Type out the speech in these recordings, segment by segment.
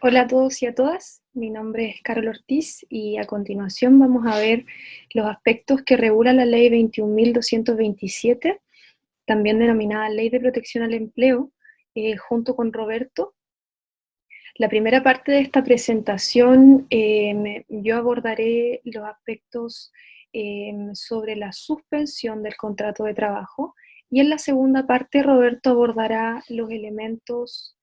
Hola a todos y a todas, mi nombre es Carol Ortiz y a continuación vamos a ver los aspectos que regula la Ley 21.227, también denominada Ley de Protección al Empleo, junto con Roberto. La primera parte de esta presentación yo abordaré los aspectos sobre la suspensión del contrato de trabajo y en la segunda parte Roberto abordará los elementos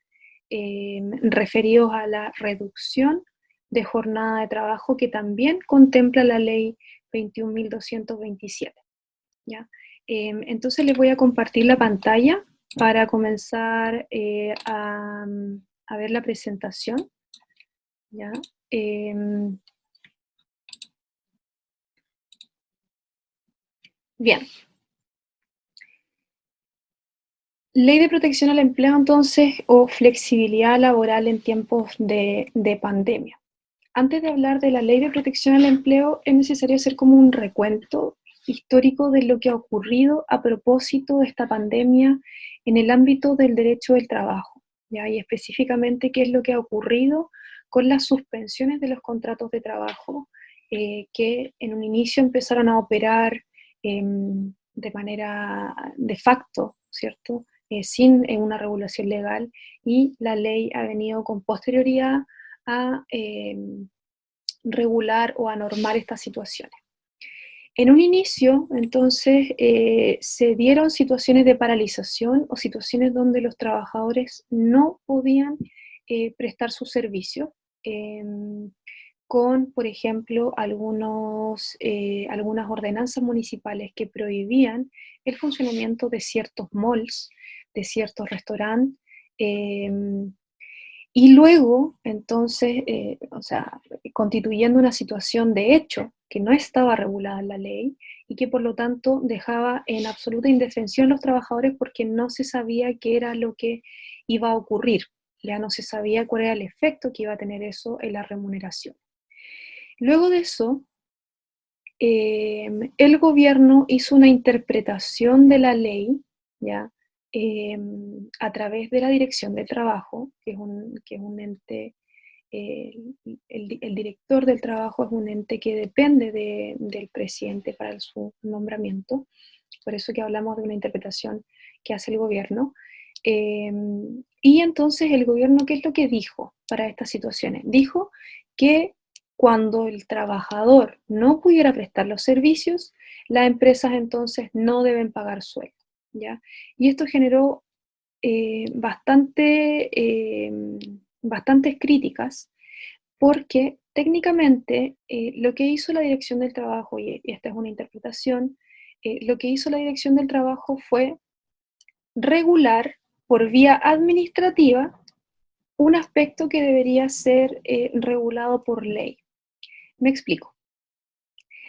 referidos a la reducción de jornada de trabajo que también contempla la ley 21.227. ¿Ya? Entonces les voy a compartir la pantalla para comenzar a ver la presentación. ¿Ya? Bien. Ley de protección al empleo, entonces, o flexibilidad laboral en tiempos de pandemia. Antes de hablar de la Ley de Protección al Empleo, es necesario hacer como un recuento histórico de lo que ha ocurrido a propósito de esta pandemia en el ámbito del derecho del trabajo, ¿ya? Y específicamente qué es lo que ha ocurrido con las suspensiones de los contratos de trabajo que en un inicio empezaron a operar de manera de facto, ¿cierto? Sin una regulación legal, y la ley ha venido con posterioridad a regular o a normar estas situaciones. En un inicio, entonces, se dieron situaciones de paralización o situaciones donde los trabajadores no podían prestar sus servicios, con, por ejemplo, algunas ordenanzas municipales que prohibían el funcionamiento de ciertos malls, de ciertos restaurantes, y luego, entonces, o sea, constituyendo una situación de hecho que no estaba regulada en la ley y que por lo tanto dejaba en absoluta indefensión a los trabajadores porque no se sabía qué era lo que iba a ocurrir, ya no se sabía cuál era el efecto que iba a tener eso en la remuneración. Luego de eso, el gobierno hizo una interpretación de la ley, ¿ya? A través de la Dirección de Trabajo, que es un ente, eh, el director del trabajo es un ente que depende del presidente para su nombramiento, por eso que hablamos de una interpretación que hace el gobierno. Eh, y entonces el gobierno, ¿qué es lo que dijo para estas situaciones? Dijo que cuando el trabajador no pudiera prestar los servicios, las empresas entonces no deben pagar sueldo, ¿ya? Y esto generó bastantes críticas porque técnicamente lo que hizo la Dirección del Trabajo, y esta es una interpretación, lo que hizo la Dirección del Trabajo fue regular por vía administrativa un aspecto que debería ser regulado por ley. Me explico.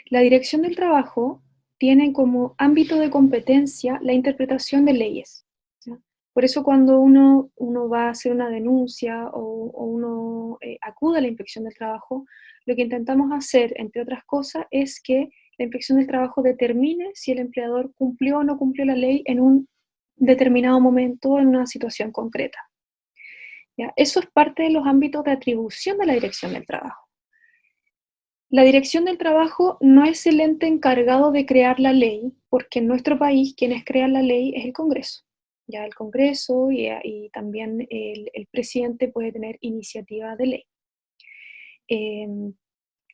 La Dirección del Trabajo tiene como ámbito de competencia la interpretación de leyes, ¿ya? Por eso cuando uno va a hacer una denuncia o uno acude a la Inspección del Trabajo, lo que intentamos hacer, entre otras cosas, es que la Inspección del Trabajo determine si el empleador cumplió o no cumplió la ley en un determinado momento, en una situación concreta, ¿ya? Eso es parte de los ámbitos de atribución de la Dirección del Trabajo. La Dirección del Trabajo no es el ente encargado de crear la ley, porque en nuestro país quienes crean la ley es el Congreso. Ya el Congreso y también el presidente puede tener iniciativa de ley.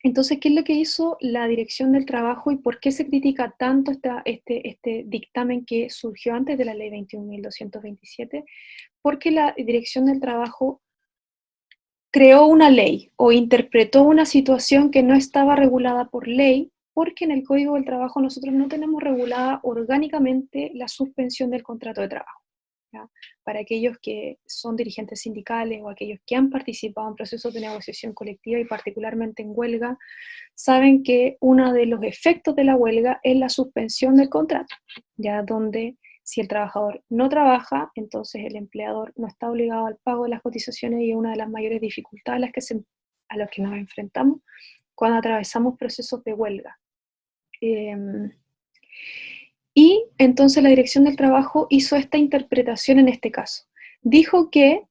Entonces, ¿qué es lo que hizo la Dirección del Trabajo y por qué se critica tanto este dictamen que surgió antes de la ley 21.227? Porque la Dirección del Trabajo creó una ley o interpretó una situación que no estaba regulada por ley, porque en el Código del Trabajo nosotros no tenemos regulada orgánicamente la suspensión del contrato de trabajo, ¿ya? Para aquellos que son dirigentes sindicales o aquellos que han participado en procesos de negociación colectiva y particularmente en huelga, saben que uno de los efectos de la huelga es la suspensión del contrato, ya donde si el trabajador no trabaja, entonces el empleador no está obligado al pago de las cotizaciones y es una de las mayores dificultades a las que nos enfrentamos cuando atravesamos procesos de huelga. Y entonces la Dirección del Trabajo hizo esta interpretación en este caso. Dijo que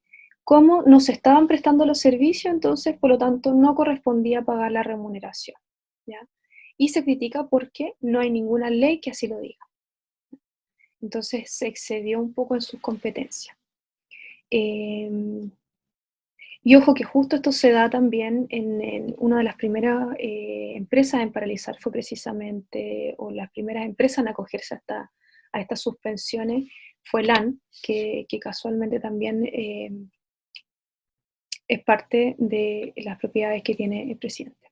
Como no se estaban prestando los servicios, entonces, por lo tanto, no correspondía pagar la remuneración, ¿ya? Y se critica porque no hay ninguna ley que así lo diga. Entonces, se excedió un poco en sus competencias. Em, y ojo que justo esto se da también en una de las primeras empresas en paralizar fue precisamente, o las primeras empresas en acogerse a estas suspensiones, fue LAN, que casualmente también es parte de las propiedades que tiene el presidente.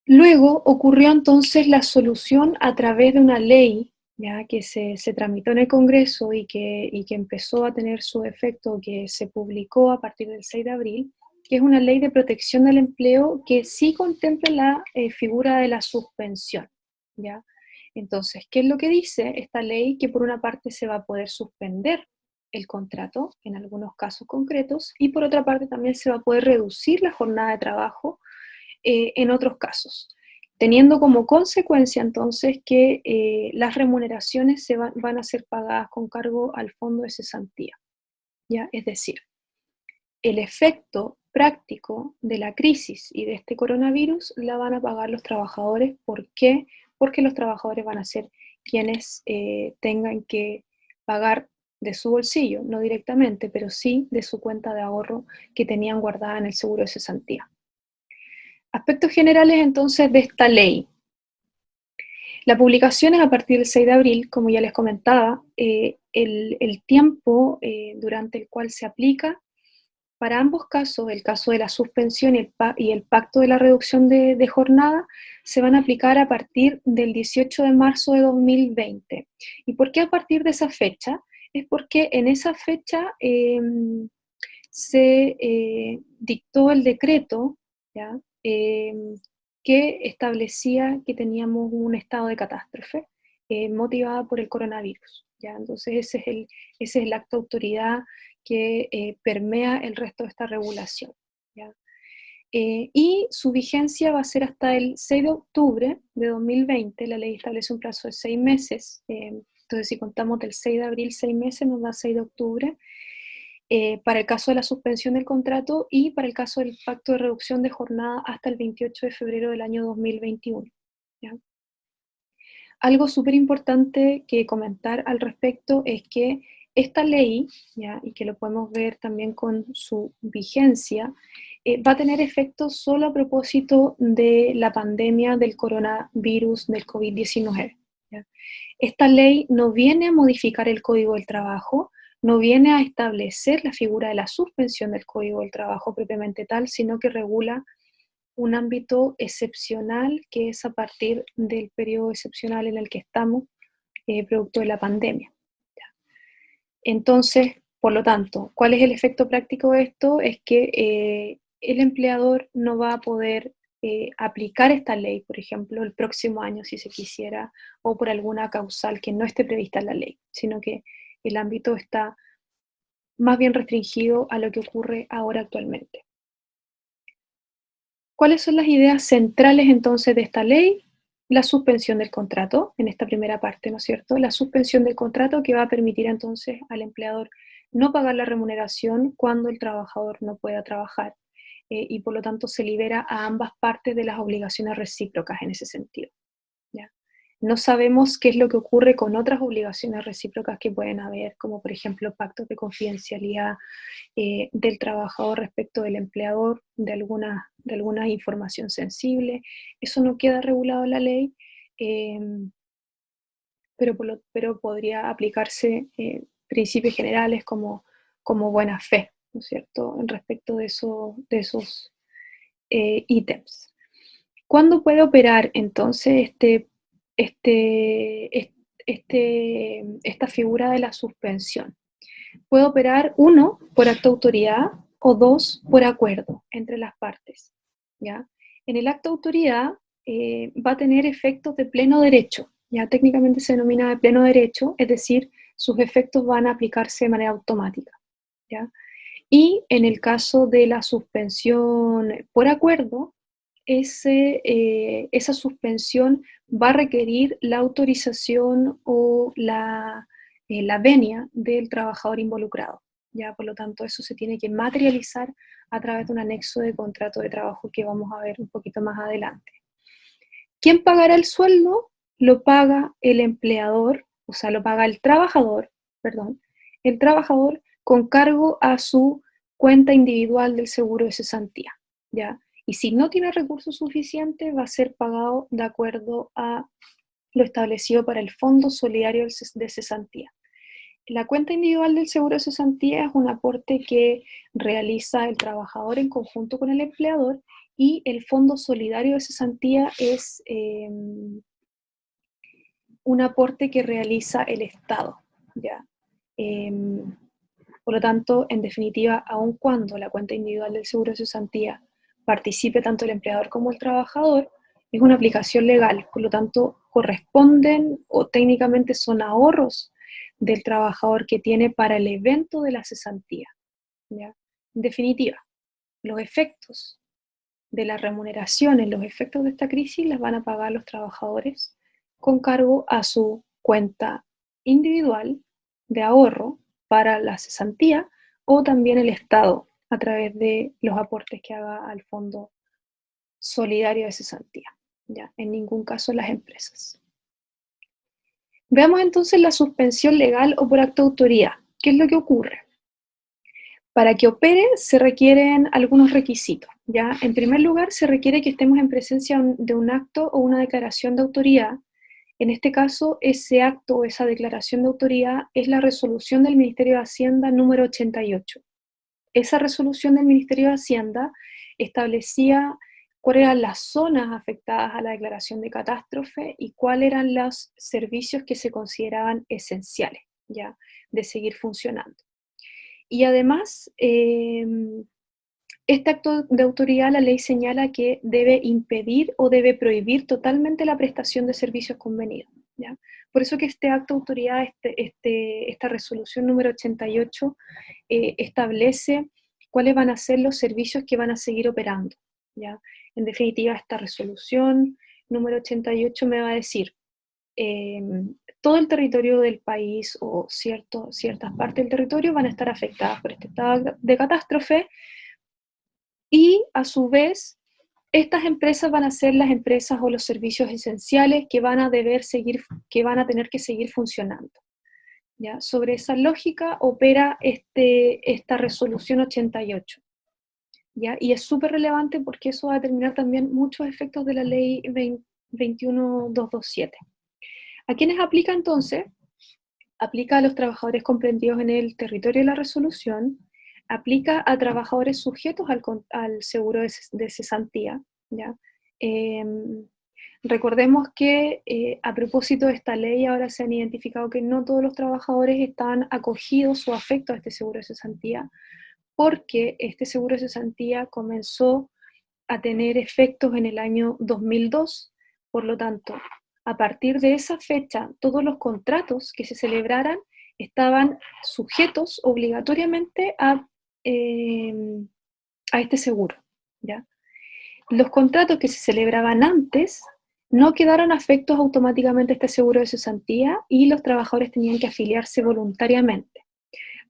Luego ocurrió entonces la solución a través de una ley, ya que se tramitó en el Congreso y que empezó a tener su efecto, que se publicó a partir del 6 de abril, que es una ley de protección del empleo que sí contempla la figura de la suspensión, ¿ya? Entonces, ¿qué es lo que dice esta ley? Que por una parte se va a poder suspender el contrato en algunos casos concretos y por otra parte también se va a poder reducir la jornada de trabajo en otros casos, teniendo como consecuencia entonces que las remuneraciones van a ser pagadas con cargo al fondo de cesantía, ¿ya? Es decir, el efecto práctico de la crisis y de este coronavirus la van a pagar los trabajadores. ¿Por qué? Porque los trabajadores van a ser quienes tengan que pagar de su bolsillo, no directamente, pero sí de su cuenta de ahorro que tenían guardada en el seguro de cesantía. Aspectos generales entonces de esta ley. La publicación es a partir del 6 de abril, como ya les comentaba, el tiempo durante el cual se aplica para ambos casos, el caso de la suspensión y el pacto de la reducción de jornada, se van a aplicar a partir del 18 de marzo de 2020. ¿Y por qué a partir de esa fecha? Es porque en esa fecha se dictó el decreto, ¿ya? Que establecía que teníamos un estado de catástrofe motivada por el coronavirus, ¿ya? Entonces ese es el acto de autoridad que permea el resto de esta regulación, ¿ya? Y su vigencia va a ser hasta el 6 de octubre de 2020. La ley establece un plazo de 6 meses. Entonces, si contamos del 6 de abril, 6 meses, nos da 6 de octubre. Para el caso de la suspensión del contrato y para el caso del pacto de reducción de jornada hasta el 28 de febrero del año 2021, ¿ya? Algo súper importante que comentar al respecto es que esta ley, ¿ya? Y que lo podemos ver también con su vigencia, va a tener efectos solo a propósito de la pandemia del coronavirus del COVID-19. ¿Ya? Esta ley no viene a modificar el Código del Trabajo, no viene a establecer la figura de la suspensión del Código del Trabajo propiamente tal, sino que regula un ámbito excepcional que es a partir del periodo excepcional en el que estamos, producto de la pandemia. Entonces, por lo tanto, ¿cuál es el efecto práctico de esto? Es que el empleador no va a poder aplicar esta ley, por ejemplo, el próximo año si se quisiera, o por alguna causal que no esté prevista en la ley, sino que el ámbito está más bien restringido a lo que ocurre ahora actualmente. ¿Cuáles son las ideas centrales entonces de esta ley? La suspensión del contrato, en esta primera parte, ¿no es cierto? La suspensión del contrato que va a permitir entonces al empleador no pagar la remuneración cuando el trabajador no pueda trabajar y por lo tanto se libera a ambas partes de las obligaciones recíprocas en ese sentido, ¿ya? No sabemos qué es lo que ocurre con otras obligaciones recíprocas que pueden haber, como por ejemplo pactos de confidencialidad del trabajador respecto del empleador, de alguna información sensible. Eso no queda regulado en la ley, eh, pero podría aplicarse principios generales como buena fe, ¿no es cierto?, en respecto de esos ítems. ¿Cuándo puede operar entonces esta figura de la suspensión? Puede operar, uno, por acto de autoridad o dos, por acuerdo entre las partes, ¿ya? En el acto de autoridad va a tener efectos de pleno derecho, ya técnicamente se denomina de pleno derecho, es decir, sus efectos van a aplicarse de manera automática, ¿ya? Y en el caso de la suspensión por acuerdo, esa suspensión va a requerir la autorización o la venia del trabajador involucrado, ¿ya? Por lo tanto, eso se tiene que materializar a través de un anexo de contrato de trabajo que vamos a ver un poquito más adelante. ¿Quién pagará el sueldo? Lo paga el empleador, o sea, lo paga el trabajador, perdón, el trabajador con cargo a su cuenta individual del seguro de cesantía, ¿ya? Y si no tiene recursos suficientes, va a ser pagado de acuerdo a lo establecido para el Fondo Solidario de Cesantía. La cuenta individual del seguro de cesantía es un aporte que realiza el trabajador en conjunto con el empleador, y el Fondo Solidario de Cesantía es un aporte que realiza el Estado, ¿ya? Em, por lo tanto, en definitiva, aun cuando la cuenta individual del seguro de cesantía participe tanto el empleador como el trabajador, es una aplicación legal, por lo tanto, corresponden o técnicamente son ahorros del trabajador que tiene para el evento de la cesantía, ¿ya? En definitiva, los efectos de las remuneraciones, los efectos de esta crisis las van a pagar los trabajadores con cargo a su cuenta individual de ahorro para la cesantía, o también el Estado a través de los aportes que haga al Fondo Solidario de Cesantía, ¿ya? En ningún caso las empresas. Veamos entonces la suspensión legal o por acto de autoría. ¿Qué es lo que ocurre? Para que opere se requieren algunos requisitos, ¿ya? En primer lugar, se requiere que estemos en presencia de un acto o una declaración de autoridad. En este caso, ese acto o esa declaración de autoridad es la resolución del Ministerio de Hacienda número 88. Esa resolución del Ministerio de Hacienda establecía cuáles eran las zonas afectadas a la declaración de catástrofe y cuáles eran los servicios que se consideraban esenciales, ¿ya? De seguir funcionando. Y además, este acto de autoridad, la ley señala que debe impedir o debe prohibir totalmente la prestación de servicios convenidos, ¿ya? Por eso que este acto de autoridad, esta resolución número 88, establece cuáles van a ser los servicios que van a seguir operando, ¿ya? En definitiva, esta resolución número 88 me va a decir, todo el territorio del país o ciertas partes del territorio van a estar afectadas por este estado de catástrofe, y a su vez estas empresas van a ser las empresas o los servicios esenciales que van a tener que seguir funcionando, ¿ya? Sobre esa lógica opera esta resolución 88, ¿ya? Y es súper relevante porque eso va a determinar también muchos efectos de la ley 21227. ¿A quiénes aplica entonces? Aplica a los trabajadores comprendidos en el territorio de la resolución, aplica a trabajadores sujetos al seguro de cesantía, ¿ya? Recordemos que a propósito de esta ley ahora se han identificado que no todos los trabajadores están acogidos o afectos a este seguro de cesantía, porque este seguro de cesantía comenzó a tener efectos en el año 2002. Por lo tanto, a partir de esa fecha, todos los contratos que se celebraran estaban sujetos obligatoriamente eh, a este seguro, ¿ya? Los contratos que se celebraban antes no quedaron afectos automáticamente a este seguro de cesantía, y los trabajadores tenían que afiliarse voluntariamente.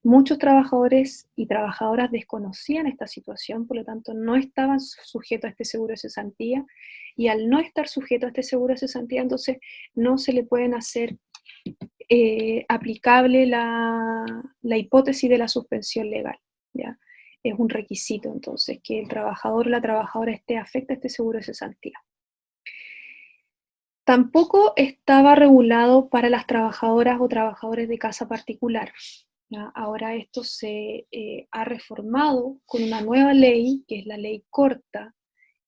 Muchos trabajadores y trabajadoras desconocían esta situación, por lo tanto no estaban sujetos a este seguro de cesantía, y al no estar sujetos a este seguro de cesantía, entonces no se le pueden hacer aplicable la hipótesis de la suspensión legal, ¿ya? Es un requisito entonces que el trabajador o la trabajadora esté afecta a este seguro de cesantía. Tampoco estaba regulado para las trabajadoras o trabajadores de casa particular, ¿ya? Ahora esto se ha reformado con una nueva ley, que es la ley corta,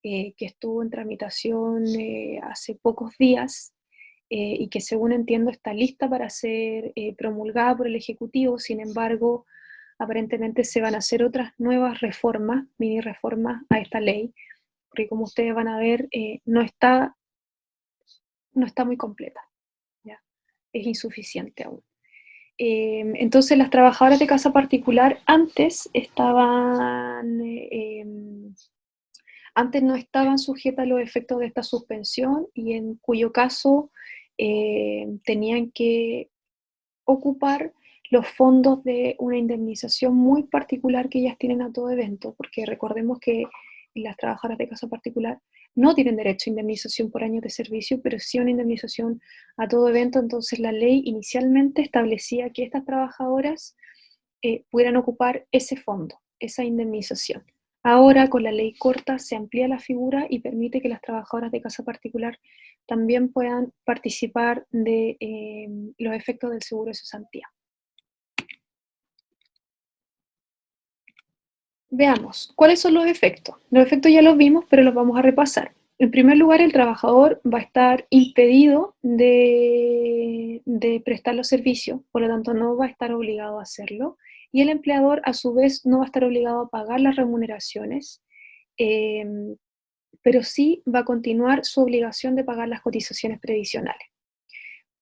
que estuvo en tramitación hace pocos días, y que según entiendo está lista para ser promulgada por el Ejecutivo. Sin embargo, aparentemente se van a hacer otras nuevas reformas, mini reformas a esta ley, porque como ustedes van a ver, no está muy completa, ¿ya? Es insuficiente aún. Entonces las trabajadoras de casa particular antes no estaban sujetas a los efectos de esta suspensión, y en cuyo caso tenían que ocupar los fondos de una indemnización muy particular que ellas tienen a todo evento, porque recordemos que las trabajadoras de casa particular no tienen derecho a indemnización por años de servicio, pero sí a una indemnización a todo evento. Entonces la ley inicialmente establecía que estas trabajadoras pudieran ocupar ese fondo, esa indemnización. Ahora, con la ley corta, se amplía la figura y permite que las trabajadoras de casa particular también puedan participar de los efectos del seguro de cesantía. Veamos, ¿cuáles son los efectos? Los efectos ya los vimos, pero los vamos a repasar. En primer lugar, el trabajador va a estar impedido de prestar los servicios, por lo tanto no va a estar obligado a hacerlo, y el empleador a su vez no va a estar obligado a pagar las remuneraciones, em, pero sí va a continuar su obligación de pagar las cotizaciones previsionales.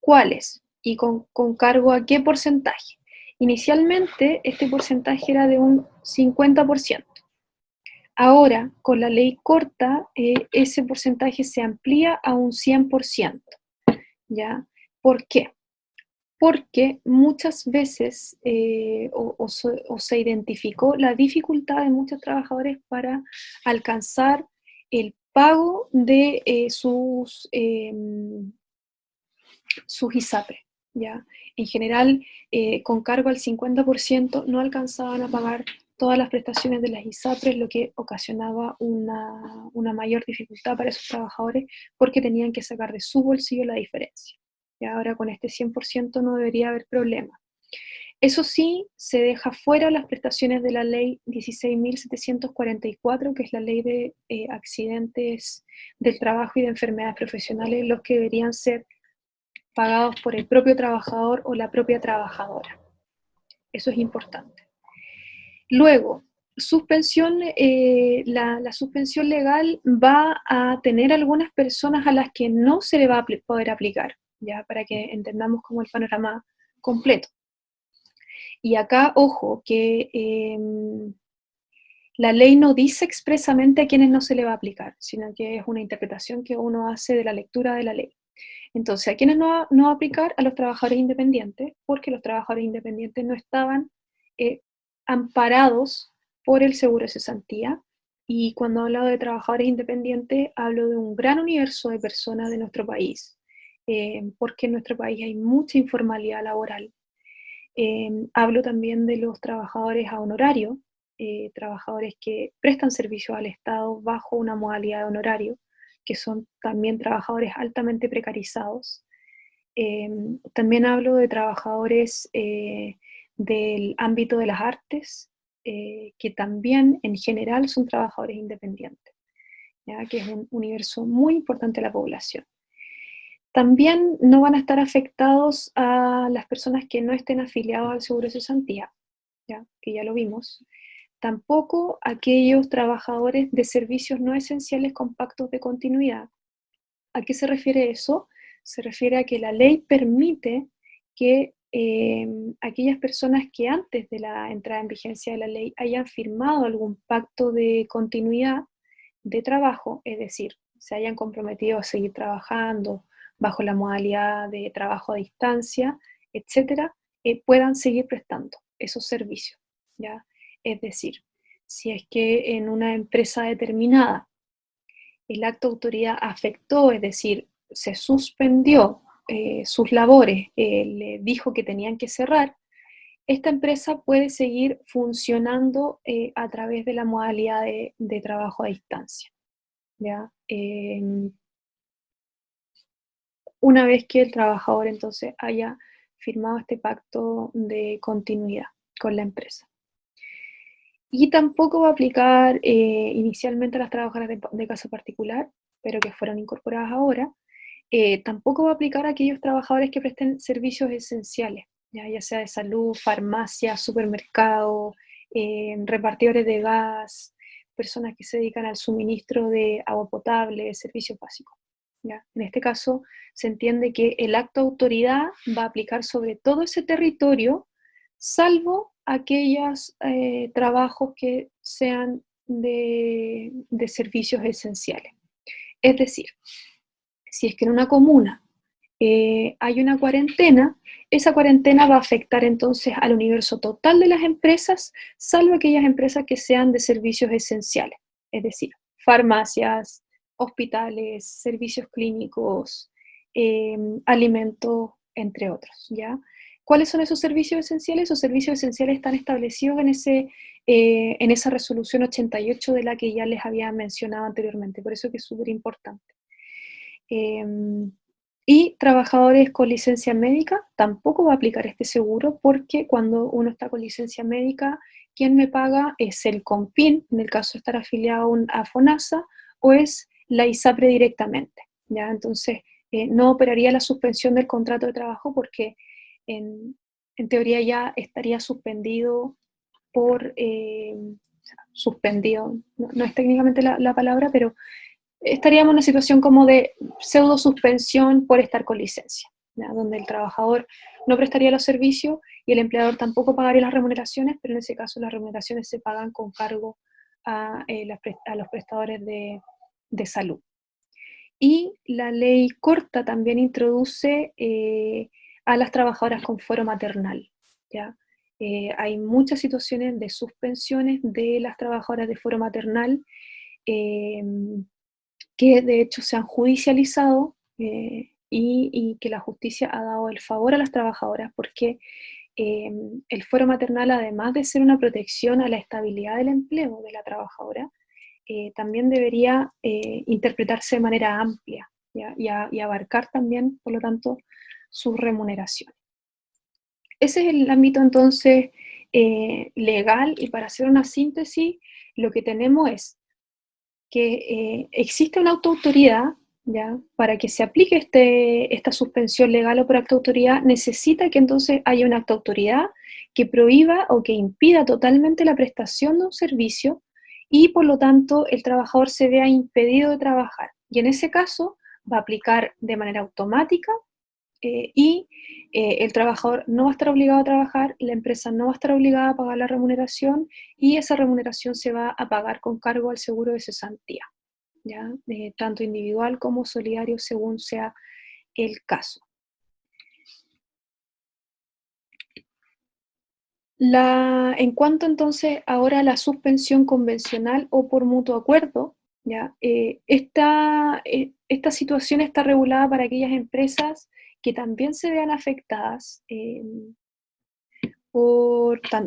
¿Cuáles? ¿Y con cargo a qué porcentaje? Inicialmente este porcentaje era de un 50%. Ahora, con la ley corta, ese porcentaje se amplía a un 100%, ¿ya? ¿Por qué? Porque muchas veces se identificó la dificultad de muchos trabajadores para alcanzar el pago de sus ISAPRES, ¿ya? En general, con cargo al 50% no alcanzaban a pagar todas las prestaciones de las ISAPRES, lo que ocasionaba una mayor dificultad para esos trabajadores porque tenían que sacar de su bolsillo la diferencia. Y ahora con este 100% no debería haber problema. Eso sí, se deja fuera las prestaciones de la ley 16.744, que es la ley de accidentes del trabajo y de enfermedades profesionales, los que deberían ser pagados por el propio trabajador o la propia trabajadora. Eso es importante. Luego, suspensión, la suspensión legal va a tener algunas personas a las que no se le va a poder aplicar, ya para que entendamos como el panorama completo. Y acá, ojo, que la ley no dice expresamente a quienes no se le va a aplicar, sino que es una interpretación que uno hace de la lectura de la ley. Entonces, ¿a quiénes no va a aplicar? A los trabajadores independientes, porque los trabajadores independientes no estaban eh, amparados por el seguro de cesantía. Y cuando hablo de trabajadores independientes, hablo de un gran universo de personas de nuestro país, porque en nuestro país hay mucha informalidad laboral. Hablo también de los trabajadores a honorario, trabajadores que prestan servicio al Estado bajo una modalidad de honorario, que son también trabajadores altamente precarizados. También hablo de trabajadores del ámbito de las artes, que también en general son trabajadores independientes, ¿ya? Que es un universo muy importante de la población. También no van a estar afectados a las personas que no estén afiliados al seguro de cesantía, ¿ya? Que ya lo vimos. Tampoco aquellos trabajadores de servicios no esenciales con pactos de continuidad. ¿A qué se refiere eso? Se refiere a que la ley permite que aquellas personas que antes de la entrada en vigencia de la ley hayan firmado algún pacto de continuidad de trabajo, es decir, se hayan comprometido a seguir trabajando bajo la modalidad de trabajo a distancia, etcétera, puedan seguir prestando esos servicios, ¿ya? Es decir, si es que en una empresa determinada el acto de autoridad afectó, es decir, se suspendió sus labores, le dijo que tenían que cerrar, esta empresa puede seguir funcionando a través de la modalidad de trabajo a distancia, ¿ya? Una vez que el trabajador entonces haya firmado este pacto de continuidad con la empresa. Y tampoco va a aplicar inicialmente a las trabajadoras de casa particular, pero que fueron incorporadas ahora. Tampoco va a aplicar a aquellos trabajadores que presten servicios esenciales, ya sea de salud, farmacia, supermercado, repartidores de gas, personas que se dedican al suministro de agua potable, servicios básicos, ¿ya? En este caso, se entiende que el acto de autoridad va a aplicar sobre todo ese territorio, salvo aquellos trabajos que sean de servicios esenciales. Es decir, si es que en una comuna hay una cuarentena, esa cuarentena va a afectar entonces al universo total de las empresas, salvo aquellas empresas que sean de servicios esenciales, es decir, farmacias, hospitales, servicios clínicos, alimentos, entre otros, ¿ya? ¿Cuáles son esos servicios esenciales? Esos servicios esenciales están establecidos en esa resolución 88 de la que ya les había mencionado anteriormente, por eso que es súper importante. Y trabajadores con licencia médica tampoco va a aplicar este seguro porque cuando uno está con licencia médica, quien me paga es el CONFIN, en el caso de estar afiliado a FONASA, o es la ISAPRE directamente, ¿ya? Entonces, no operaría la suspensión del contrato de trabajo porque en, en teoría ya estaría suspendido suspendido, no es técnicamente la palabra, pero estaríamos en una situación como de pseudo suspensión por estar con licencia, ¿ya? Donde el trabajador no prestaría los servicios y el empleador tampoco pagaría las remuneraciones, pero en ese caso las remuneraciones se pagan con cargo a los prestadores de salud. Y la ley corta también introduce a las trabajadoras con fuero maternal, ¿ya? Hay muchas situaciones de suspensiones de las trabajadoras de fuero maternal, eh, que de hecho se han judicializado, y que la justicia ha dado el favor a las trabajadoras porque el fuero maternal, además de ser una protección a la estabilidad del empleo de la trabajadora, también debería interpretarse de manera amplia, ¿ya? Y abarcar también, por lo tanto, su remuneración. Ese es el ámbito entonces legal, y para hacer una síntesis, lo que tenemos es que existe una autoautoridad, ¿ya? Para que se aplique esta suspensión legal o por acto de autoridad, necesita que entonces haya una acto de autoridad que prohíba o que impida totalmente la prestación de un servicio y por lo tanto el trabajador se vea impedido de trabajar. Y en ese caso va a aplicar de manera automática y el trabajador no va a estar obligado a trabajar, la empresa no va a estar obligada a pagar la remuneración y esa remuneración se va a pagar con cargo al seguro de cesantía, ¿ya? Tanto individual como solidario según sea el caso. En cuanto entonces ahora a la suspensión convencional o por mutuo acuerdo, ¿ya? Esta situación está regulada para aquellas empresas que también se vean afectadas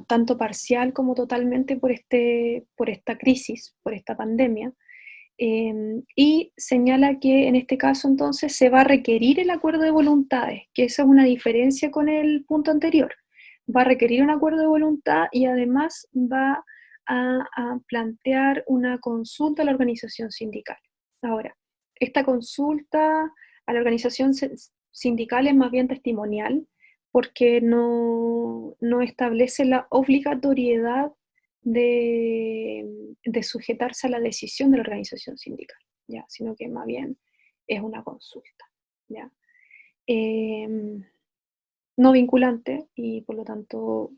tanto parcial como totalmente por esta crisis, por esta pandemia, y señala que en este caso entonces se va a requerir el acuerdo de voluntades, que esa es una diferencia con el punto anterior. Va a requerir un acuerdo de voluntad y además va a plantear una consulta a la organización sindical. Ahora, esta consulta a la organización sindical es más bien testimonial, porque no establece la obligatoriedad de sujetarse a la decisión de la organización sindical, ¿ya? Sino que más bien es una consulta, ¿ya? Em, no vinculante y por lo tanto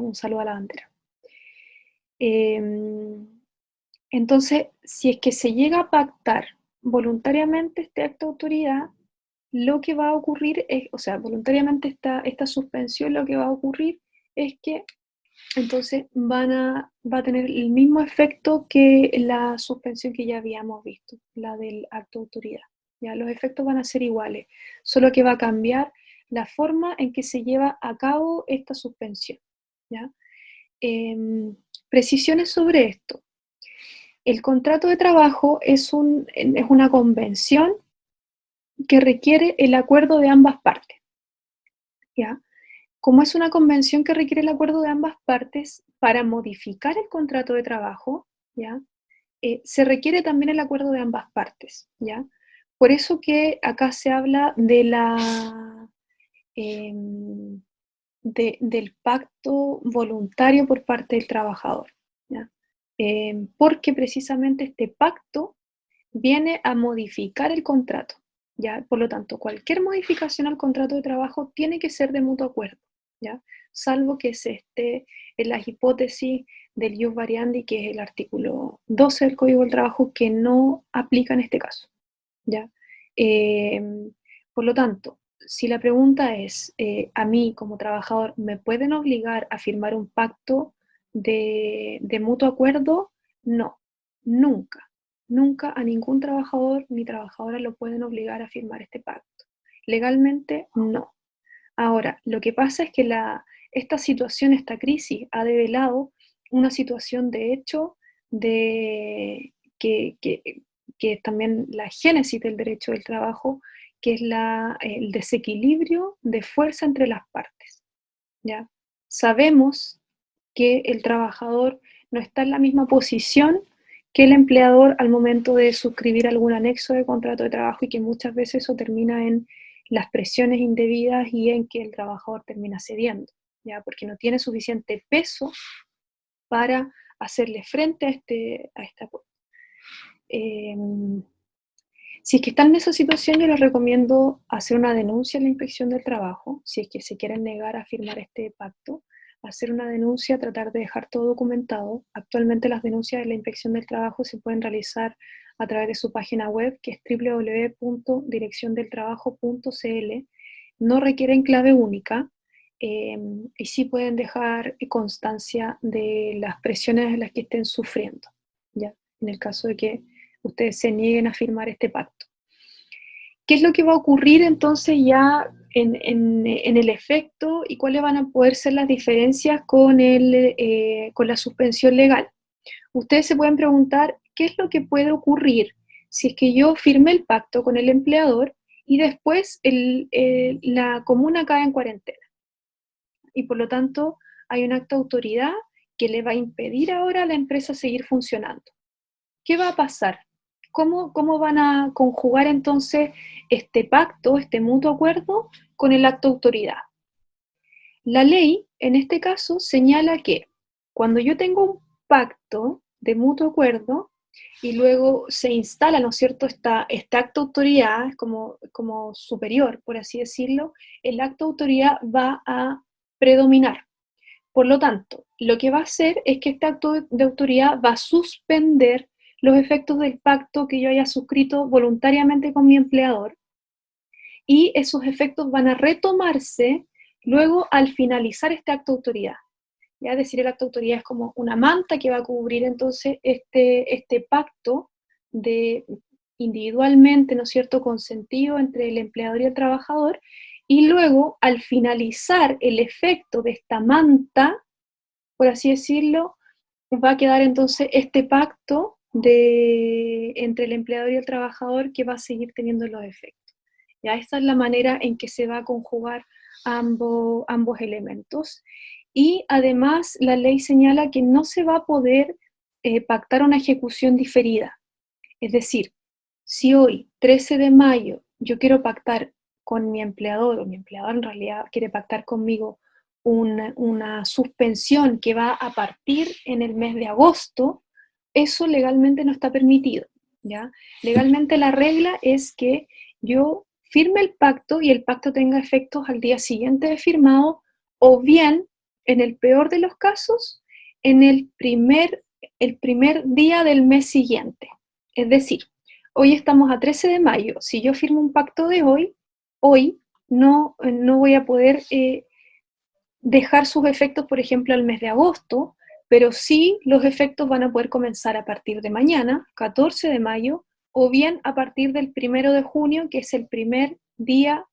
un saludo a la bandera. Em, entonces, si es que se llega a pactar voluntariamente este acto de autoridad, lo que va a ocurrir es, o sea, voluntariamente esta suspensión, lo que va a ocurrir es que entonces va a tener el mismo efecto que la suspensión que ya habíamos visto, la del acto de autoridad. Ya, los efectos van a ser iguales, solo que va a cambiar la forma en que se lleva a cabo esta suspensión, ¿ya? Precisiones sobre esto. El contrato de trabajo es una convención que requiere el acuerdo de ambas partes, ¿ya? Como es una convención que requiere el acuerdo de ambas partes, para modificar el contrato de trabajo, ¿ya? Se requiere también el acuerdo de ambas partes, ¿ya? Por eso que acá se habla em, del pacto voluntario por parte del trabajador, ¿ya? Porque precisamente este pacto viene a modificar el contrato, ¿ya? Por lo tanto, cualquier modificación al contrato de trabajo tiene que ser de mutuo acuerdo, ¿ya? Salvo que se esté en las hipótesis del ius variandi, que es el artículo 12 del Código del Trabajo, que no aplica en este caso, ¿ya? Eh, Por lo tanto, si la pregunta es, a mí como trabajador, ¿me pueden obligar a firmar un pacto de mutuo acuerdo? No, nunca, nunca a ningún trabajador ni trabajadora lo pueden obligar a firmar este pacto. Legalmente, no. Ahora, lo que pasa es que esta situación, esta crisis, ha develado una situación de hecho de, que es también la génesis del derecho del trabajo, que es el desequilibrio de fuerza entre las partes. ¿Ya? Sabemos que el trabajador no está en la misma posición que el empleador al momento de suscribir algún anexo de contrato de trabajo y que muchas veces eso termina en las presiones indebidas y en que el trabajador termina cediendo, ¿ya? Porque no tiene suficiente peso para hacerle frente a este acuerdo. Si es que están en esa situación, yo les recomiendo hacer una denuncia a la Inspección del Trabajo, si es que se quieren negar a firmar este pacto, hacer una denuncia, tratar de dejar todo documentado. Actualmente las denuncias de la Inspección del Trabajo se pueden realizar a través de su página web, que es www.direcciondeltrabajo.cl. No requieren clave única, y sí pueden dejar constancia de las presiones en las que estén sufriendo, ¿ya? En el caso de que ustedes se nieguen a firmar este pacto. ¿Qué es lo que va a ocurrir entonces ya en el efecto y cuáles van a poder ser las diferencias con la suspensión legal? Ustedes se pueden preguntar qué es lo que puede ocurrir si es que yo firmé el pacto con el empleador y después la comuna cae en cuarentena y por lo tanto hay un acto de autoridad que le va a impedir ahora a la empresa seguir funcionando. ¿Qué va a pasar? ¿Cómo van a conjugar entonces este pacto, este mutuo acuerdo, con el acto de autoridad? La ley, en este caso, señala que cuando yo tengo un pacto de mutuo acuerdo y luego se instala, ¿no es cierto?, este acto de autoridad como superior, por así decirlo, el acto de autoridad va a predominar. Por lo tanto, lo que va a hacer es que este acto de autoridad va a suspender los efectos del pacto que yo haya suscrito voluntariamente con mi empleador y esos efectos van a retomarse luego al finalizar este acto de autoridad. ¿Ya? Es decir, el acto de autoridad es como una manta que va a cubrir entonces este pacto de individualmente, ¿no es cierto?, consentido entre el empleador y el trabajador, y luego al finalizar el efecto de esta manta, por así decirlo, va a quedar entonces este pacto entre el empleador y el trabajador que va a seguir teniendo los efectos. ¿Ya? Esta es la manera en que se va a conjugar ambos elementos. Y además la ley señala que no se va a poder pactar una ejecución diferida. Es decir, si hoy, 13 de mayo, yo quiero pactar con mi empleador, o mi empleador en realidad quiere pactar conmigo una suspensión que va a partir en el mes de agosto, eso legalmente no está permitido, ¿ya? Legalmente la regla es que yo firme el pacto y el pacto tenga efectos al día siguiente de firmado, o bien, en el peor de los casos, en el primer día del mes siguiente. Es decir, hoy estamos a 13 de mayo. Si yo firmo un pacto de hoy no voy a poder dejar sus efectos, por ejemplo, al mes de agosto, pero sí los efectos van a poder comenzar a partir de mañana, 14 de mayo, o bien a partir del 1 de junio, que es el primer día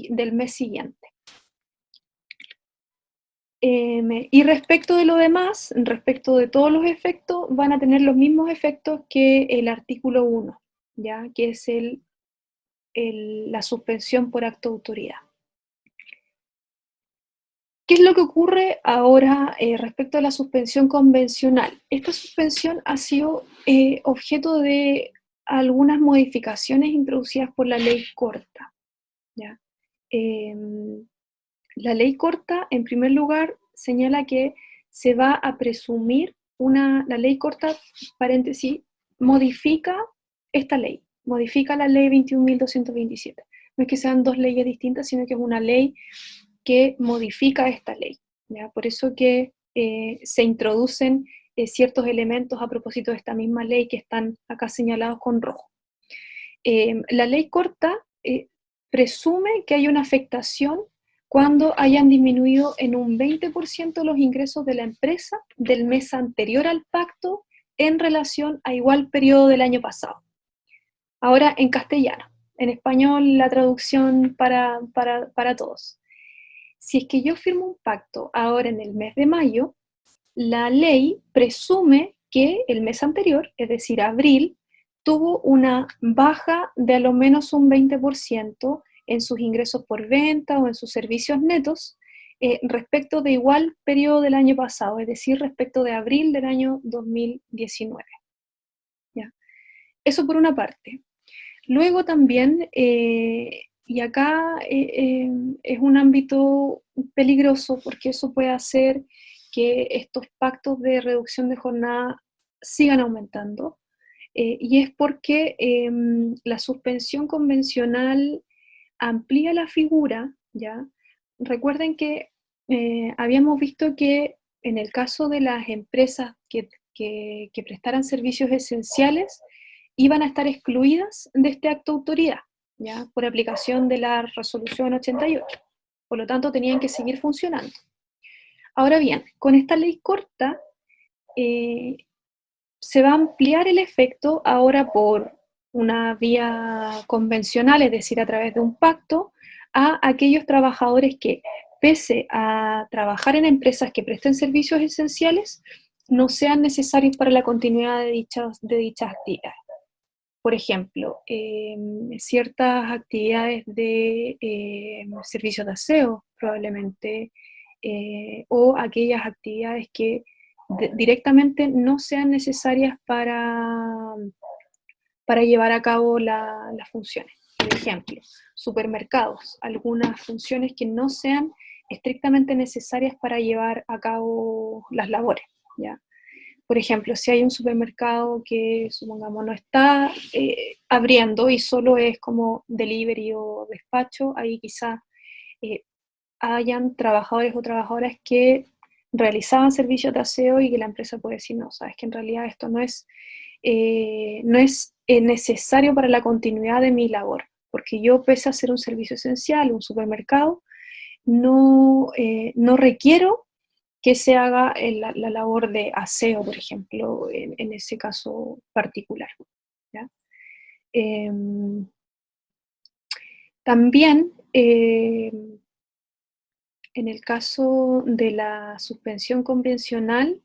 del mes siguiente. Y respecto de lo demás, respecto de todos los efectos, van a tener los mismos efectos que el artículo 1, ¿ya? Que es la suspensión por acto de autoridad. ¿Qué es lo que ocurre ahora respecto a la suspensión convencional? Esta suspensión ha sido objeto de algunas modificaciones introducidas por la ley corta, ¿ya? La ley corta, en primer lugar, señala que se va a presumir la ley corta, paréntesis, modifica esta ley, modifica la ley 21.227. No es que sean dos leyes distintas, sino que es una ley que modifica esta ley, ¿ya? Por eso que se introducen ciertos elementos a propósito de esta misma ley que están acá señalados con rojo. La ley corta presume que hay una afectación cuando hayan disminuido en un 20% los ingresos de la empresa del mes anterior al pacto en relación a igual periodo del año pasado. Ahora en castellano, en español la traducción para todos. Si es que yo firmo un pacto ahora en el mes de mayo, la ley presume que el mes anterior, es decir, abril, tuvo una baja de a lo menos un 20% en sus ingresos por venta o en sus servicios netos respecto de igual periodo del año pasado, es decir, respecto de abril del año 2019. ¿Ya? Eso por una parte. Luego también, y acá es un ámbito peligroso porque eso puede hacer que estos pactos de reducción de jornada sigan aumentando, y es porque la suspensión convencional amplía la figura, ¿ya? Recuerden que habíamos visto que en el caso de las empresas que prestaran servicios esenciales, iban a estar excluidas de este acto de autoridad, ¿ya? Por aplicación de la resolución 88. Por lo tanto, tenían que seguir funcionando. Ahora bien, con esta ley corta, se va a ampliar el efecto ahora por una vía convencional, es decir, a través de un pacto, a aquellos trabajadores que, pese a trabajar en empresas que presten servicios esenciales, no sean necesarios para la continuidad de dichas actividades. Por ejemplo, ciertas actividades de servicios de aseo, probablemente, o aquellas actividades que directamente no sean necesarias para llevar a cabo las funciones. Por ejemplo, supermercados, algunas funciones que no sean estrictamente necesarias para llevar a cabo las labores, ¿ya? Por ejemplo, si hay un supermercado que, supongamos, no está abriendo y solo es como delivery o despacho, ahí quizás eh, hayan trabajadores o trabajadoras que realizaban servicios de aseo y que la empresa puede decir, no, sabes que en realidad esto no es necesario para la continuidad de mi labor, porque yo, pese a ser un servicio esencial, un supermercado, no requiero que se haga la labor de aseo, por ejemplo, en ese caso particular, ¿ya? Eh, También, en el caso de la suspensión convencional,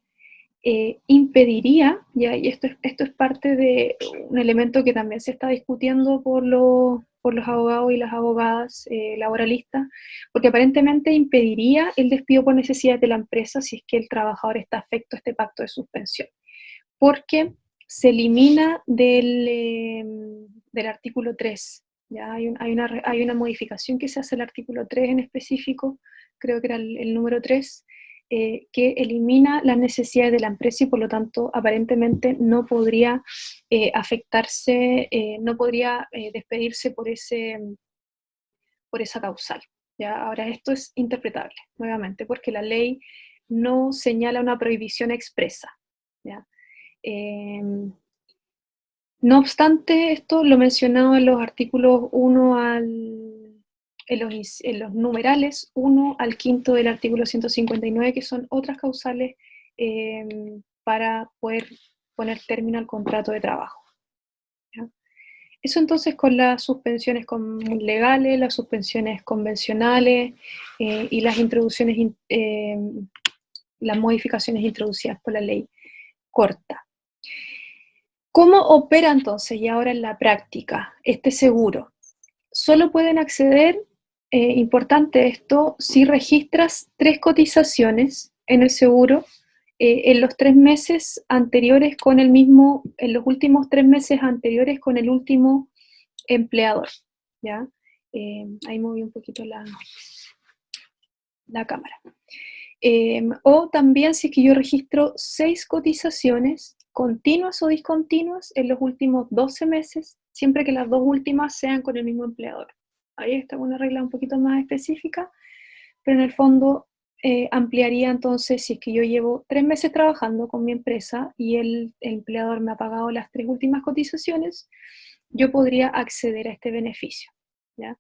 impediría, ¿ya? Y esto es parte de un elemento que también se está discutiendo por los abogados y las abogadas laboralistas, porque aparentemente impediría el despido por necesidades de la empresa si es que el trabajador está afecto a este pacto de suspensión, porque se elimina del artículo 3. ¿Ya? Hay una modificación que se hace al artículo 3 en específico, creo que era el número 3, que elimina las necesidades de la empresa y por lo tanto aparentemente no podría afectarse, no podría despedirse por esa causal. ¿Ya? Ahora, esto es interpretable, nuevamente, porque la ley no señala una prohibición expresa. ¿Ya? Eh, no obstante, esto lo mencionado en los artículos 1 en los numerales 1 al 5 del artículo 159, que son otras causales para poder poner término al contrato de trabajo. ¿Ya? Eso entonces con las suspensiones legales, las suspensiones convencionales y las modificaciones introducidas por la ley corta. ¿Cómo opera entonces y ahora en la práctica este seguro? Solo pueden acceder, importante esto, si registras 3 cotizaciones en el seguro en los 3 meses anteriores en los últimos 3 meses anteriores con el último empleador, ¿ya? Ahí moví un poquito la cámara. O también si es que yo registro 6 cotizaciones continuas o discontinuas en los últimos 12 meses, siempre que las 2 últimas sean con el mismo empleador. Ahí está una regla un poquito más específica, pero en el fondo ampliaría entonces si es que yo llevo 3 meses trabajando con mi empresa y el empleador me ha pagado las 3 últimas cotizaciones, yo podría acceder a este beneficio, ¿ya?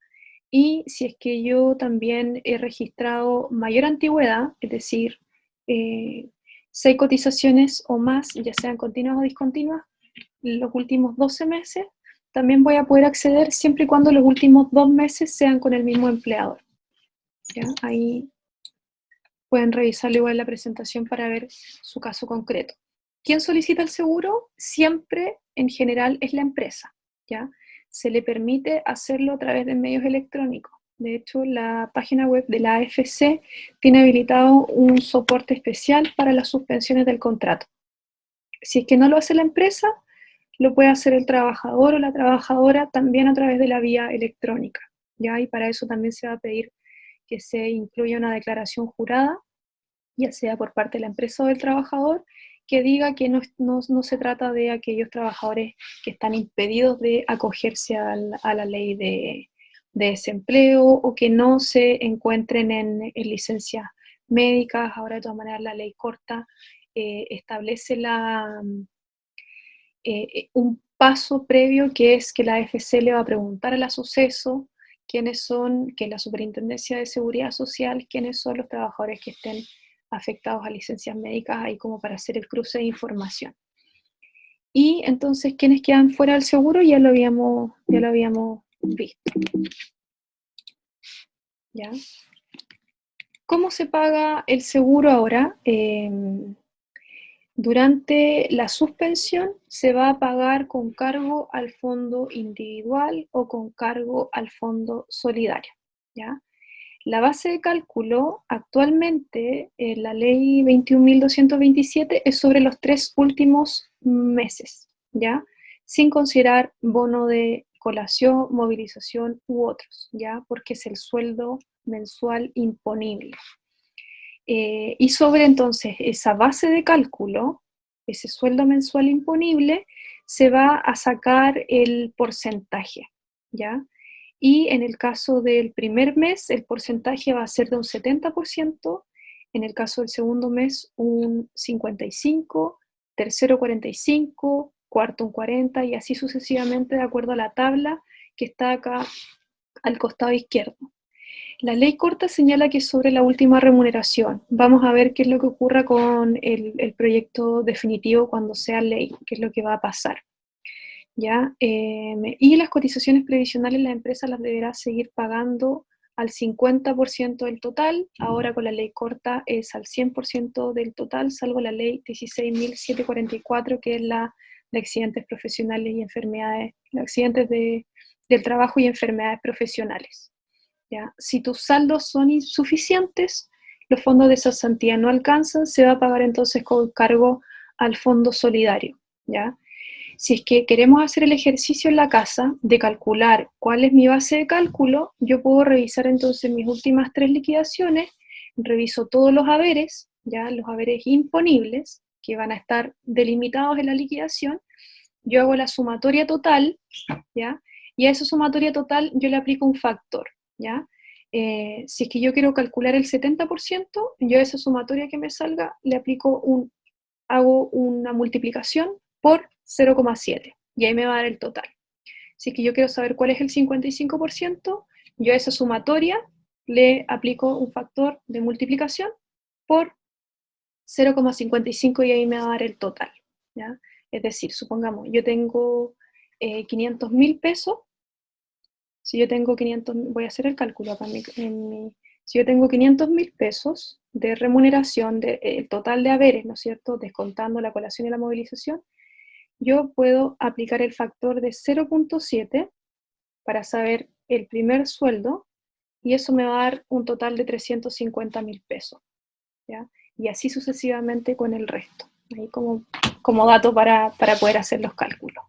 y si es que yo también he registrado mayor antigüedad, es decir, 6 cotizaciones o más, ya sean continuas o discontinuas, los últimos 12 meses, también voy a poder acceder siempre y cuando los últimos 2 meses sean con el mismo empleador. ¿Ya? Ahí pueden revisar igual la presentación para ver su caso concreto. ¿Quién solicita el seguro? Siempre, en general, es la empresa, ¿ya? Se le permite hacerlo a través de medios electrónicos. De hecho, la página web de la AFC tiene habilitado un soporte especial para las suspensiones del contrato. Si es que no lo hace la empresa, lo puede hacer el trabajador o la trabajadora también a través de la vía electrónica, ¿ya? Y para eso también se va a pedir que se incluya una declaración jurada, ya sea por parte de la empresa o del trabajador, que diga que no se trata de aquellos trabajadores que están impedidos de acogerse a la ley de desempleo o que no se encuentren en licencias médicas. Ahora, de todas maneras, la ley corta establece un paso previo, que es que la AFC le va a preguntar al suceso quiénes son, que la Superintendencia de Seguridad Social, quiénes son los trabajadores que estén afectados a licencias médicas, ahí como para hacer el cruce de información. Y entonces, quienes quedan fuera del seguro ya lo habíamos visto. ¿Ya? ¿Cómo se paga el seguro ahora? Durante la suspensión se va a pagar con cargo al fondo individual o con cargo al fondo solidario, ¿ya? La base de cálculo actualmente en la ley 21.227 es sobre los 3 últimos meses, ¿ya? Sin considerar bono de colación, movilización u otros, ¿ya? Porque es el sueldo mensual imponible. Y sobre entonces esa base de cálculo, ese sueldo mensual imponible, se va a sacar el porcentaje, ¿ya? Y en el caso del primer mes, el porcentaje va a ser de un 70%, en el caso del segundo mes un 55%, tercero 45%, cuarto un 40% y así sucesivamente de acuerdo a la tabla que está acá al costado izquierdo. La ley corta señala que es sobre la última remuneración. Vamos a ver qué es lo que ocurra con el proyecto definitivo cuando sea ley, qué es lo que va a pasar. ¿Ya? Y las cotizaciones previsionales la empresa las deberá seguir pagando al 50% del total. Ahora con la ley corta es al 100% del total, salvo la ley 16.744, que es la de accidentes profesionales y enfermedades, los accidentes del trabajo y enfermedades profesionales. ¿Ya? Si tus saldos son insuficientes, los fondos de cesantía no alcanzan, se va a pagar entonces con cargo al fondo solidario. ¿Ya? Si es que queremos hacer el ejercicio en la casa de calcular cuál es mi base de cálculo, yo puedo revisar entonces mis últimas 3 liquidaciones, reviso todos los haberes, ya los haberes imponibles, que van a estar delimitados en la liquidación, yo hago la sumatoria total, ¿ya? Y a esa sumatoria total yo le aplico un factor, ¿ya? Si es que yo quiero calcular el 70%, yo a esa sumatoria que me salga le hago una multiplicación por 0,7 y ahí me va a dar el total. Si es que yo quiero saber cuál es el 55%, yo a esa sumatoria le aplico un factor de multiplicación por 0,55 y ahí me va a dar el total, ¿ya? Es decir, supongamos, yo tengo 500.000 pesos, si yo tengo 500, voy a hacer el cálculo acá si yo tengo 500.000 pesos de remuneración, el total de haberes, ¿no es cierto?, descontando la colación y la movilización, yo puedo aplicar el factor de 0,7 para saber el primer sueldo y eso me va a dar un total de 350.000 pesos, ¿ya? Y así sucesivamente con el resto, ahí como dato para poder hacer los cálculos.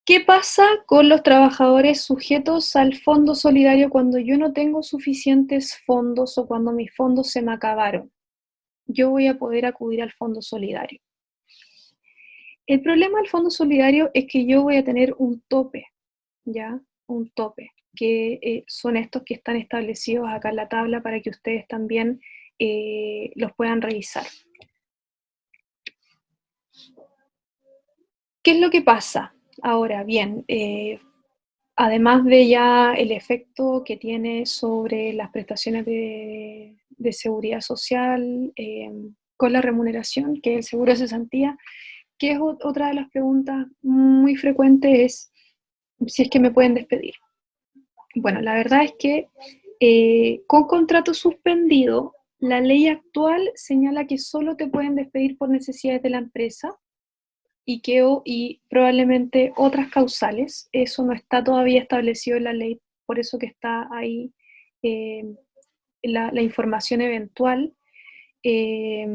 ¿Qué pasa con los trabajadores sujetos al fondo solidario cuando yo no tengo suficientes fondos o cuando mis fondos se me acabaron? Yo voy a poder acudir al fondo solidario. El problema del fondo solidario es que yo voy a tener un tope, ¿ya? Un tope, que son estos que están establecidos acá en la tabla para que ustedes también los puedan revisar. ¿Qué es lo que pasa? Ahora, bien, además de ya el efecto que tiene sobre las prestaciones de seguridad social con la remuneración, que es el seguro de cesantía, que es otra de las preguntas muy frecuentes, es si es que me pueden despedir. Bueno, la verdad es que con contrato suspendido, la ley actual señala que solo te pueden despedir por necesidades de la empresa y probablemente otras causales. Eso no está todavía establecido en la ley, por eso que está ahí eh, la información eventual. Eh,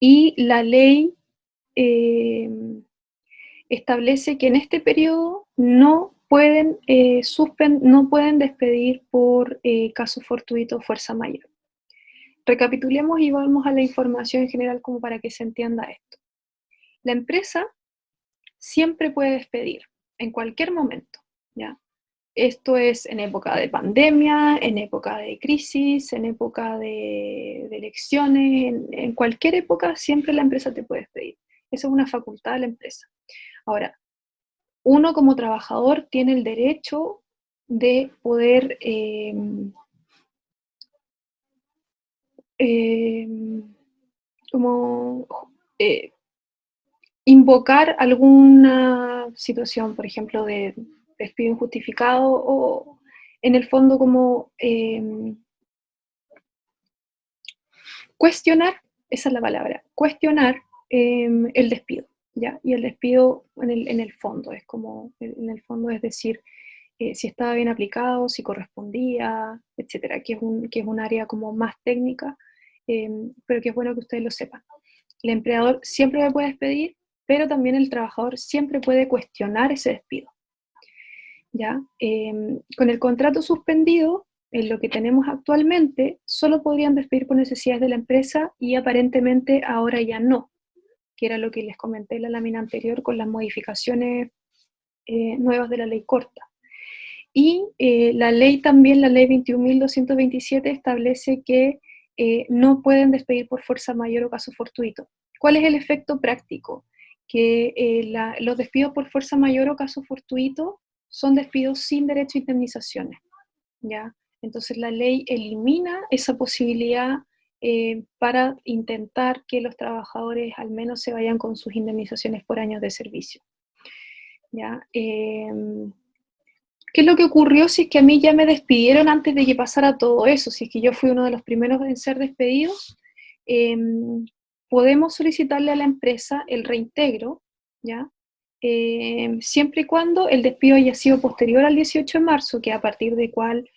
y la ley eh, establece que en este periodo no pueden despedir por caso fortuito o fuerza mayor. Recapitulemos y vamos a la información en general como para que se entienda esto. La empresa siempre puede despedir, en cualquier momento, ¿ya? Esto es en época de pandemia, en época de crisis, en época de elecciones, en cualquier época siempre la empresa te puede despedir. Esa es una facultad de la empresa. Ahora, uno como trabajador tiene el derecho de poder eh, como eh, invocar alguna situación, por ejemplo, de despido injustificado o en el fondo como cuestionar, esa es la palabra, cuestionar el despido, ¿ya? Y el despido en el fondo, es como, en el fondo es decir, si estaba bien aplicado, si correspondía, etcétera, que es un área como más técnica, pero que es bueno que ustedes lo sepan. El empleador siempre me puede despedir, pero también el trabajador siempre puede cuestionar ese despido. ¿Ya? Con el contrato suspendido, en lo que tenemos actualmente, solo podrían despedir por necesidades de la empresa y aparentemente ahora ya no, que era lo que les comenté en la lámina anterior con las modificaciones nuevas de la ley corta. Y la ley también, la ley 21.227, establece que no pueden despedir por fuerza mayor o caso fortuito. ¿Cuál es el efecto práctico? Que los despidos por fuerza mayor o caso fortuito son despidos sin derecho a indemnizaciones, ¿ya? Entonces la ley elimina esa posibilidad para intentar que los trabajadores al menos se vayan con sus indemnizaciones por años de servicio, ¿ya? ¿Qué es lo que ocurrió si es que a mí ya me despidieron antes de que pasara todo eso? Si es que yo fui uno de los primeros en ser despedidos, eh, podemos solicitarle a la empresa el reintegro, ¿ya? Siempre y cuando el despido haya sido posterior al 18 de marzo, que a partir de cual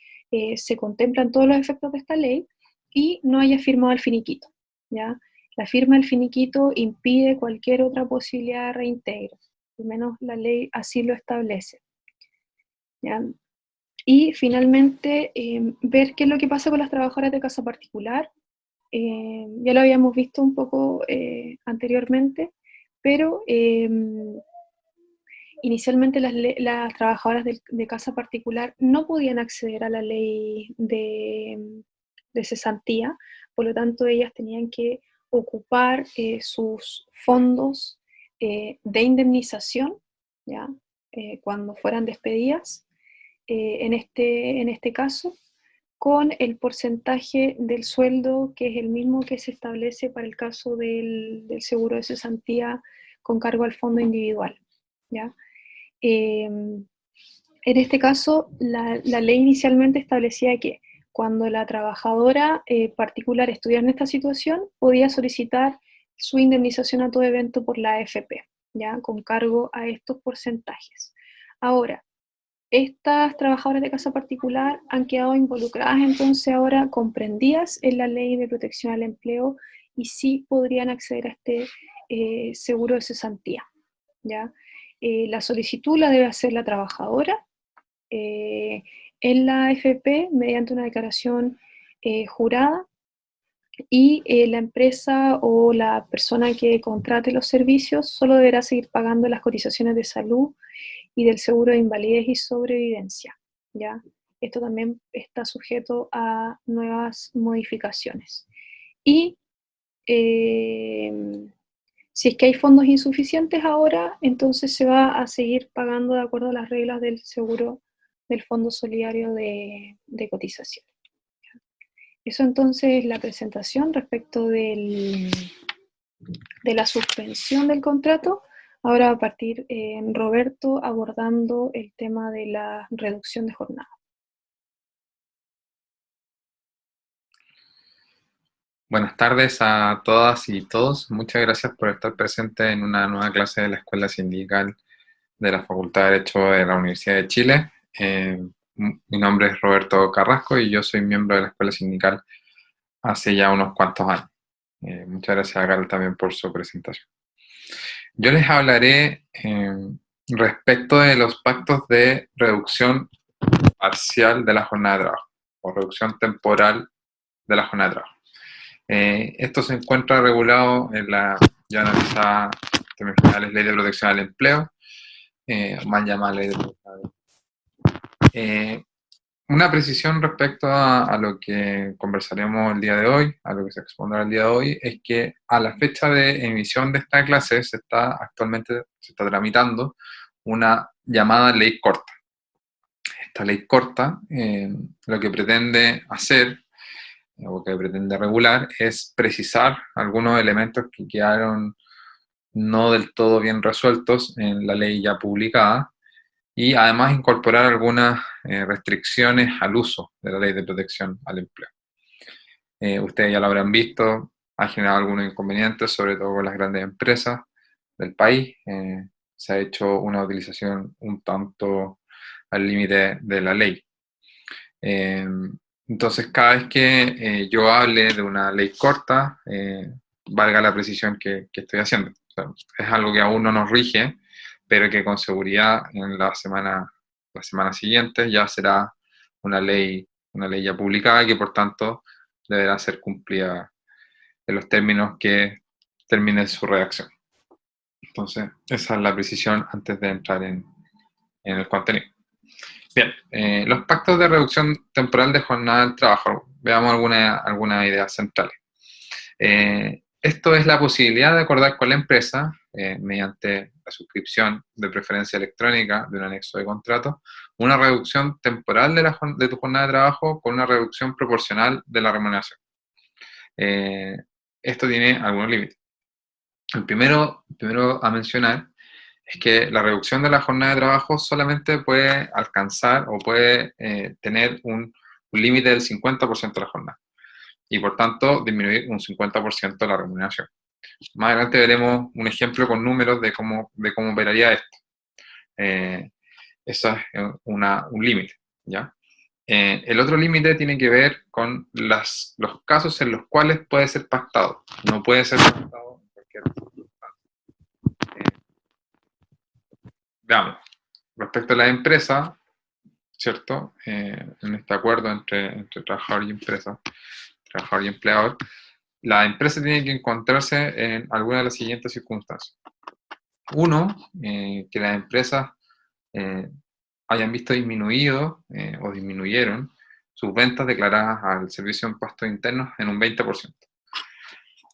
se contemplan todos los efectos de esta ley, y no haya firmado el finiquito, ¿ya? La firma del finiquito impide cualquier otra posibilidad de reintegro, al menos la ley así lo establece, ¿ya? Y finalmente, ver qué es lo que pasa con las trabajadoras de casa particular. Ya lo habíamos visto un poco anteriormente, pero inicialmente las trabajadoras de casa particular no podían acceder a la ley de cesantía, por lo tanto ellas tenían que ocupar sus fondos de indemnización, ¿ya? Cuando fueran despedidas, en este caso, con el porcentaje del sueldo que es el mismo que se establece para el caso del seguro de cesantía con cargo al fondo individual, ¿ya? En este caso, la ley inicialmente establecía que cuando la trabajadora particular estuviera en esta situación, podía solicitar su indemnización a todo evento por la AFP, ¿ya? Con cargo a estos porcentajes. Ahora, estas trabajadoras de casa particular han quedado involucradas entonces ahora comprendidas en la ley de protección al empleo y sí podrían acceder a este seguro de cesantía, ¿ya? La solicitud la debe hacer la trabajadora eh, en la AFP mediante una declaración jurada y la empresa o la persona que contrate los servicios solo deberá seguir pagando las cotizaciones de salud y del seguro de invalidez y sobrevivencia, ¿ya? Esto también está sujeto a nuevas modificaciones. Y eh, Si es que hay fondos insuficientes ahora, entonces se va a seguir pagando de acuerdo a las reglas del seguro del Fondo Solidario de Cotización. Eso entonces es la presentación respecto de la suspensión del contrato. Ahora va a partir Roberto abordando el tema de la reducción de jornada. Buenas tardes a todas y todos. Muchas gracias por estar presente en una nueva clase de la Escuela Sindical de la Facultad de Derecho de la Universidad de Chile. Mi nombre es Roberto Carrasco y yo soy miembro de la Escuela Sindical hace ya unos cuantos años. Muchas gracias a Carol también por su presentación. Yo les hablaré respecto de los pactos de reducción parcial de la jornada de trabajo o reducción temporal de la jornada de trabajo. Esto se encuentra regulado en la ya analizada Ley de Protección al Empleo, más llamada Ley de Protección al Empleo. Una precisión respecto a lo que conversaremos el día de hoy, a lo que se expondrá el día de hoy, es que a la fecha de emisión de esta clase actualmente se está tramitando una llamada ley corta. Esta ley corta lo que pretende hacer o que pretende regular es precisar algunos elementos que quedaron no del todo bien resueltos en la ley ya publicada y además incorporar algunas restricciones al uso de la ley de protección al empleo. Ustedes ya lo habrán visto, ha generado algunos inconvenientes, sobre todo con las grandes empresas del país. Se ha hecho una utilización un tanto al límite de la ley. Entonces, cada vez que yo hable de una ley corta, valga la precisión que estoy haciendo. O sea, es algo que aún no nos rige, pero que con seguridad en la semana siguiente ya será una ley ya publicada y que por tanto deberá ser cumplida en los términos que termine su redacción. Entonces, esa es la precisión antes de entrar en el contenido. Bien, los pactos de reducción temporal de jornada del trabajo. Veamos algunas ideas centrales. Esto es la posibilidad de acordar con la empresa, mediante la suscripción de preferencia electrónica de un anexo de contrato, una reducción temporal de tu jornada de trabajo con una reducción proporcional de la remuneración. Esto tiene algunos límites. El primero a mencionar es que la reducción de la jornada de trabajo solamente puede alcanzar o puede tener un límite del 50% de la jornada y por tanto disminuir un 50% de la remuneración. Más adelante veremos un ejemplo con números de cómo operaría esto. Eso es un límite, ¿ya? El otro límite tiene que ver con los casos en los cuales puede ser pactado. No puede ser pactado en cualquier circunstancia. Veamos. Respecto a la empresa, ¿cierto? En este acuerdo entre trabajador y empresa, trabajador y empleador, la empresa tiene que encontrarse en alguna de las siguientes circunstancias. Uno, que las empresas hayan visto disminuido o disminuyeron sus ventas declaradas al Servicio de Impuestos Internos en un 20%.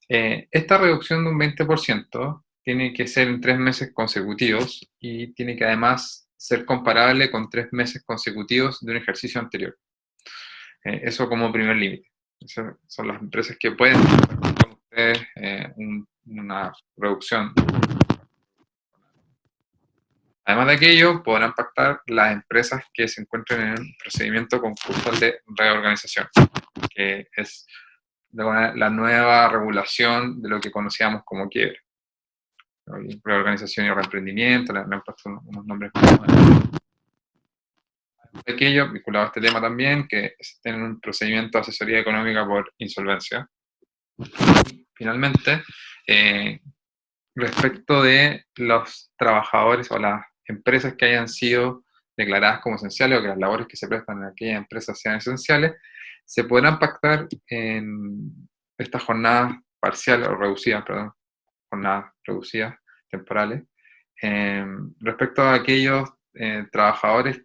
Esta reducción de un 20% tiene que ser en 3 meses consecutivos y tiene que además ser comparable con 3 meses consecutivos de un ejercicio anterior. Eso como primer límite. Esas son las empresas que pueden hacer con ustedes una reducción. Además de aquello, podrán pactar las empresas que se encuentren en un procedimiento concursal de reorganización, que es la nueva regulación de lo que conocíamos como quiebre. Reorganización y reemprendimiento, le han puesto unos nombres más modernos. Aquello, vinculado a este tema también, que estén en un procedimiento de asesoría económica por insolvencia. Y, finalmente, respecto de los trabajadores o las empresas que hayan sido declaradas como esenciales o que las labores que se prestan en aquellas empresas sean esenciales, se podrán pactar en estas jornadas parciales o reducidas, jornadas reducidas, temporales, respecto a aquellos trabajadores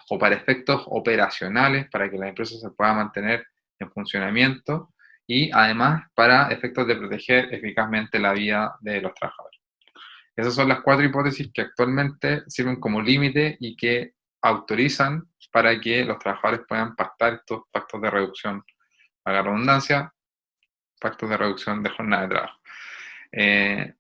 o para efectos operacionales, para que la empresa se pueda mantener en funcionamiento y además para efectos de proteger eficazmente la vida de los trabajadores. Esas son las 4 hipótesis que actualmente sirven como límite y que autorizan para que los trabajadores puedan pactar estos pactos de reducción, a la redundancia, pactos de reducción de jornada de trabajo.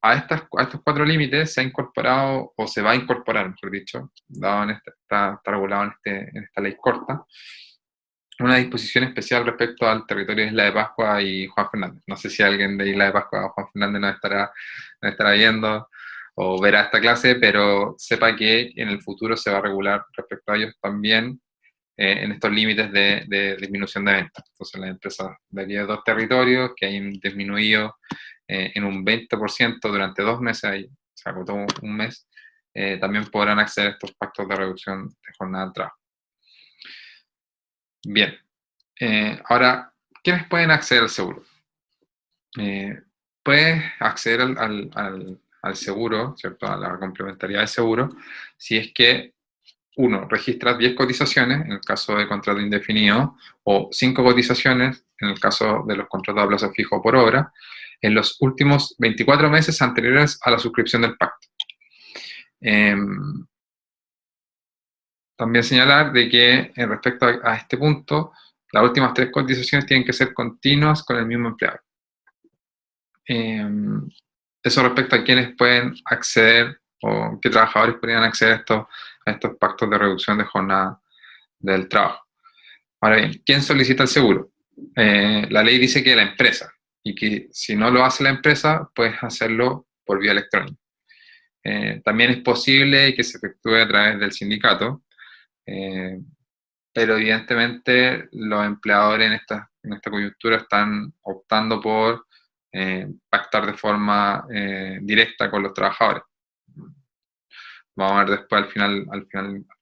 A estos 4 límites se ha incorporado, o se va a incorporar, mejor dicho, dado está regulado en esta ley corta, una disposición especial respecto al territorio de Isla de Pascua y Juan Fernández. No sé si alguien de Isla de Pascua o Juan Fernández nos estará viendo o verá esta clase, pero sepa que en el futuro se va a regular respecto a ellos también en estos límites de disminución de ventas. Entonces las empresas de aquí de 2 territorios que hayan disminuido en un 20% durante 2 meses, ahí se agotó un mes, también podrán acceder a estos pactos de reducción de jornada de trabajo. Bien, ahora, ¿quiénes pueden acceder al seguro? Puedes acceder al seguro, ¿cierto? A la complementariedad del seguro, si es que, uno, registras 10 cotizaciones en el caso de contrato indefinido, o 5 cotizaciones en el caso de los contratos a plazo fijo por obra, en los últimos 24 meses anteriores a la suscripción del pacto. También señalar de que respecto a este punto, las últimas 3 cotizaciones tienen que ser continuas con el mismo empleado. Eso respecto a quienes pueden acceder o qué trabajadores podrían acceder a estos pactos de reducción de jornada del trabajo. Ahora bien, ¿quién solicita el seguro? La ley dice que la empresa, y que si no lo hace la empresa, puedes hacerlo por vía electrónica. También es posible que se efectúe a través del sindicato, pero evidentemente los empleadores en esta coyuntura están optando por pactar de forma directa con los trabajadores. Vamos a ver después al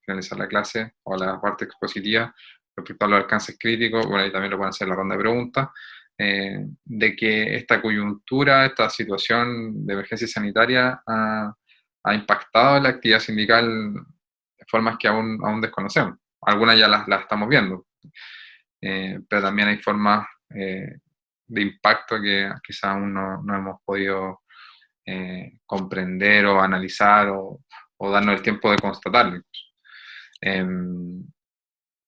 finalizar la clase o la parte expositiva respecto a los alcances críticos, bueno, ahí también lo pueden hacer en la ronda de preguntas, de que esta coyuntura, esta situación de emergencia sanitaria ha impactado la actividad sindical de formas que aún desconocemos. Algunas ya las estamos viendo, pero también hay formas de impacto que quizás aún no hemos podido comprender o analizar o darnos el tiempo de constatarlo.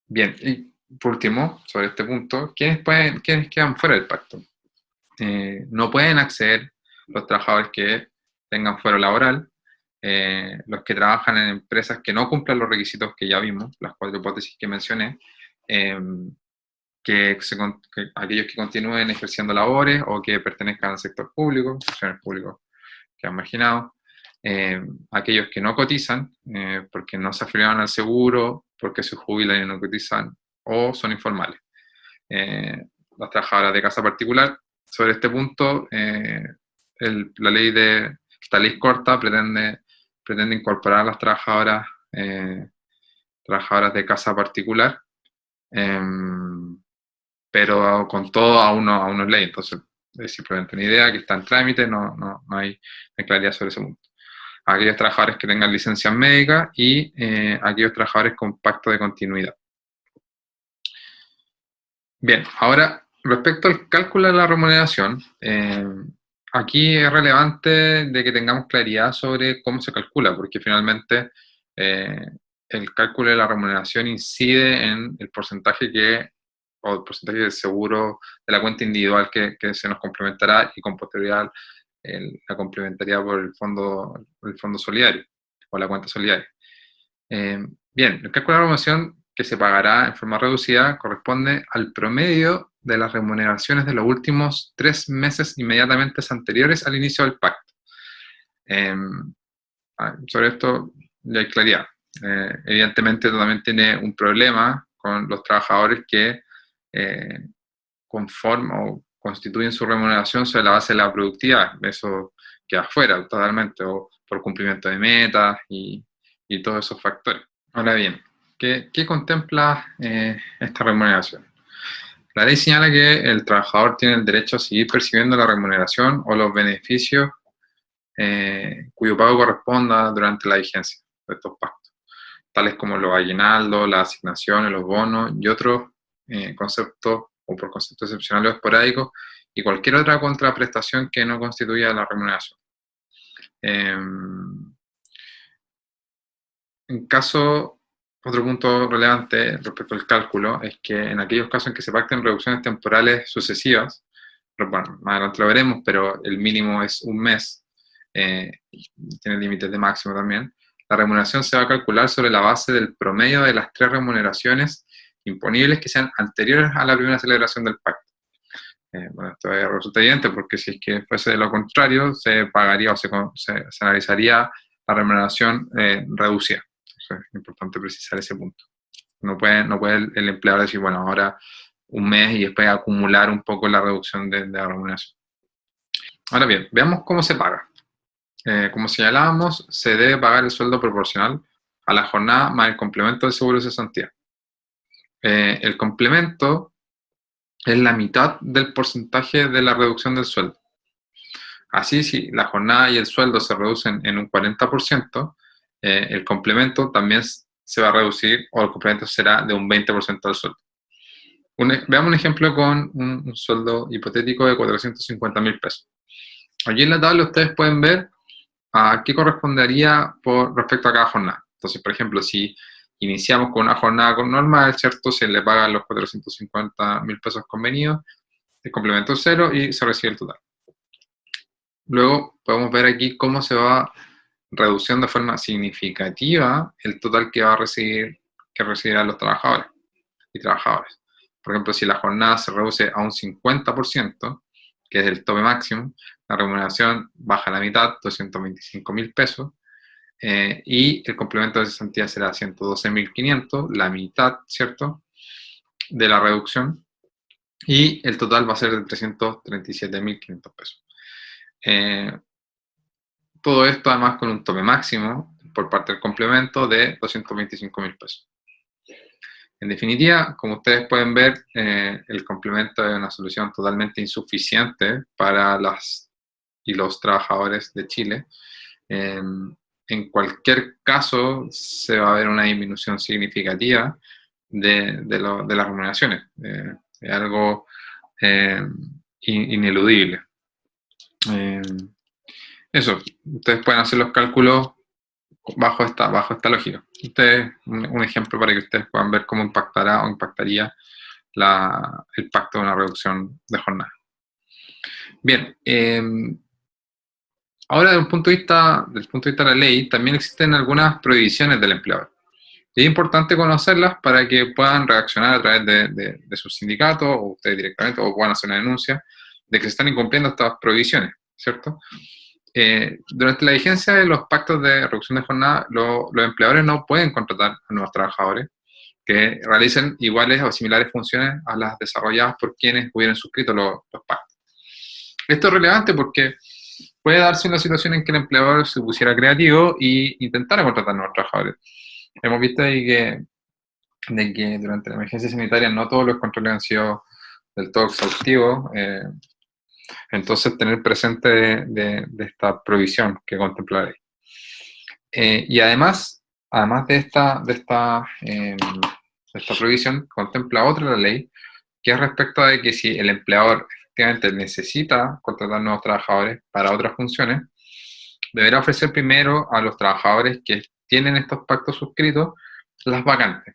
Bien, y por último, sobre este punto, ¿quiénes quedan fuera del pacto? No pueden acceder los trabajadores que tengan fuero laboral, los que trabajan en empresas que no cumplan los requisitos que ya vimos, las 4 hipótesis que mencioné, aquellos que continúen ejerciendo labores o que pertenezcan al sector público, sectores públicos que han marginado, aquellos que no cotizan porque no se afiliaron al seguro, porque se jubilan y no cotizan o son informales. Las trabajadoras de casa particular, sobre este punto, esta ley corta pretende incorporar a las trabajadoras de casa particular, pero con todo a unos ley. Entonces, es simplemente una idea que está en trámite, no hay claridad sobre ese punto. Aquellos trabajadores que tengan licencias médicas y aquellos trabajadores con pacto de continuidad. Bien, ahora, respecto al cálculo de la remuneración, aquí es relevante de que tengamos claridad sobre cómo se calcula, porque finalmente el cálculo de la remuneración incide en el porcentaje o el porcentaje de seguro de la cuenta individual que se nos complementará y con posterioridad la complementaría por el fondo solidario o la cuenta solidaria. Bien, el cálculo de la remuneración que se pagará en forma reducida corresponde al promedio de las remuneraciones de los últimos 3 meses inmediatamente anteriores al inicio del pacto. Sobre esto ya hay claridad. Evidentemente también tiene un problema con los trabajadores que conforman o constituyen su remuneración sobre la base de la productividad. Eso queda fuera totalmente, o por cumplimiento de metas y todos esos factores. Ahora bien, ¿qué contempla esta remuneración? La ley señala que el trabajador tiene el derecho a seguir percibiendo la remuneración o los beneficios cuyo pago corresponda durante la vigencia de estos pactos, tales como los aguinaldos, las asignaciones, los bonos y otros conceptos o por concepto excepcional o esporádico, y cualquier otra contraprestación que no constituya la remuneración. En caso, otro punto relevante respecto al cálculo es que en aquellos casos en que se pacten reducciones temporales sucesivas, bueno, más adelante lo veremos, pero el mínimo es un mes, tiene límites de máximo también, la remuneración se va a calcular sobre la base del promedio de las 3 remuneraciones imponibles que sean anteriores a la primera celebración del pacto. Bueno, esto resulta evidente porque si es que fuese de lo contrario, se pagaría o se analizaría la remuneración reducida. Entonces, es importante precisar ese punto. No puede el empleador decir, bueno, ahora un mes y después acumular un poco la reducción de la remuneración. Ahora bien, veamos cómo se paga. Como señalábamos, se debe pagar el sueldo proporcional a la jornada más el complemento del seguro de cesantía. El complemento es la mitad del porcentaje de la reducción del sueldo. Así, si la jornada y el sueldo se reducen en un 40%, el complemento también se va a reducir, o el complemento será de un 20% del sueldo. Veamos un ejemplo con un sueldo hipotético de 450.000 pesos. Aquí en la tabla ustedes pueden ver a qué correspondería respecto a cada jornada. Entonces, por ejemplo, si iniciamos con una jornada normal, ¿cierto? Se le pagan los 450.000 pesos convenidos, el complemento es 0 y se recibe el total. Luego podemos ver aquí cómo se va reduciendo de forma significativa el total que recibirán los trabajadores y trabajadoras. Por ejemplo, si la jornada se reduce a un 50%, que es el tope máximo, la remuneración baja a la mitad, 225.000 pesos, y el complemento de cesantía será 112.500, la mitad, ¿cierto?, de la reducción, y el total va a ser de 337.500 pesos. Todo esto además con un tope máximo por parte del complemento de 225.000 pesos. En definitiva, como ustedes pueden ver, el complemento es una solución totalmente insuficiente para las y los trabajadores de Chile. En cualquier caso, se va a ver una disminución significativa de las remuneraciones. Es algo ineludible. Eso, ustedes pueden hacer los cálculos bajo esta lógica. Un ejemplo para que ustedes puedan ver cómo impactará o impactaría el pacto de una reducción de jornada. Bien, ahora desde el punto de vista de la ley, también existen algunas prohibiciones del empleador. Y es importante conocerlas para que puedan reaccionar a través de sus sindicatos, o ustedes directamente, o puedan hacer una denuncia de que se están incumpliendo estas prohibiciones, ¿cierto? Durante la vigencia de los pactos de reducción de jornada, los empleadores no pueden contratar a nuevos trabajadores que realicen iguales o similares funciones a las desarrolladas por quienes hubieran suscrito los pactos. Esto es relevante porque puede darse una situación en que el empleador se pusiera creativo e intentara contratar nuevos trabajadores. Hemos visto ahí de que durante la emergencia sanitaria no todos los controles han sido del todo exhaustivos. Entonces, tener presente de esta provisión que contempla la ley. Y además de esta provisión, contempla otra la ley, que es respecto de que si el empleador efectivamente necesita contratar nuevos trabajadores para otras funciones, deberá ofrecer primero a los trabajadores que tienen estos pactos suscritos las vacantes,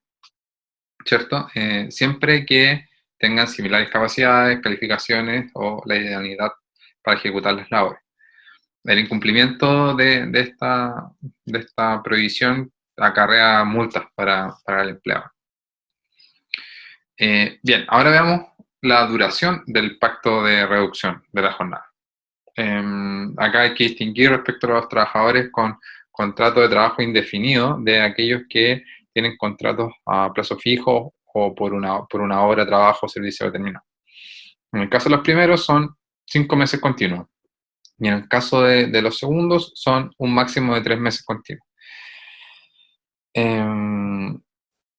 ¿cierto? Siempre que tengan similares capacidades, calificaciones o la idoneidad para ejecutar las labores. El incumplimiento de esta prohibición acarrea multas para el empleado. Bien, ahora veamos la duración del pacto de reducción de la jornada. Acá hay que distinguir respecto a los trabajadores con contrato de trabajo indefinido de aquellos que tienen contratos a plazo fijo o por una hora de trabajo o servicio determinado. En el caso de los primeros son 5 meses continuos. Y en el caso de los segundos son un máximo de 3 meses continuos.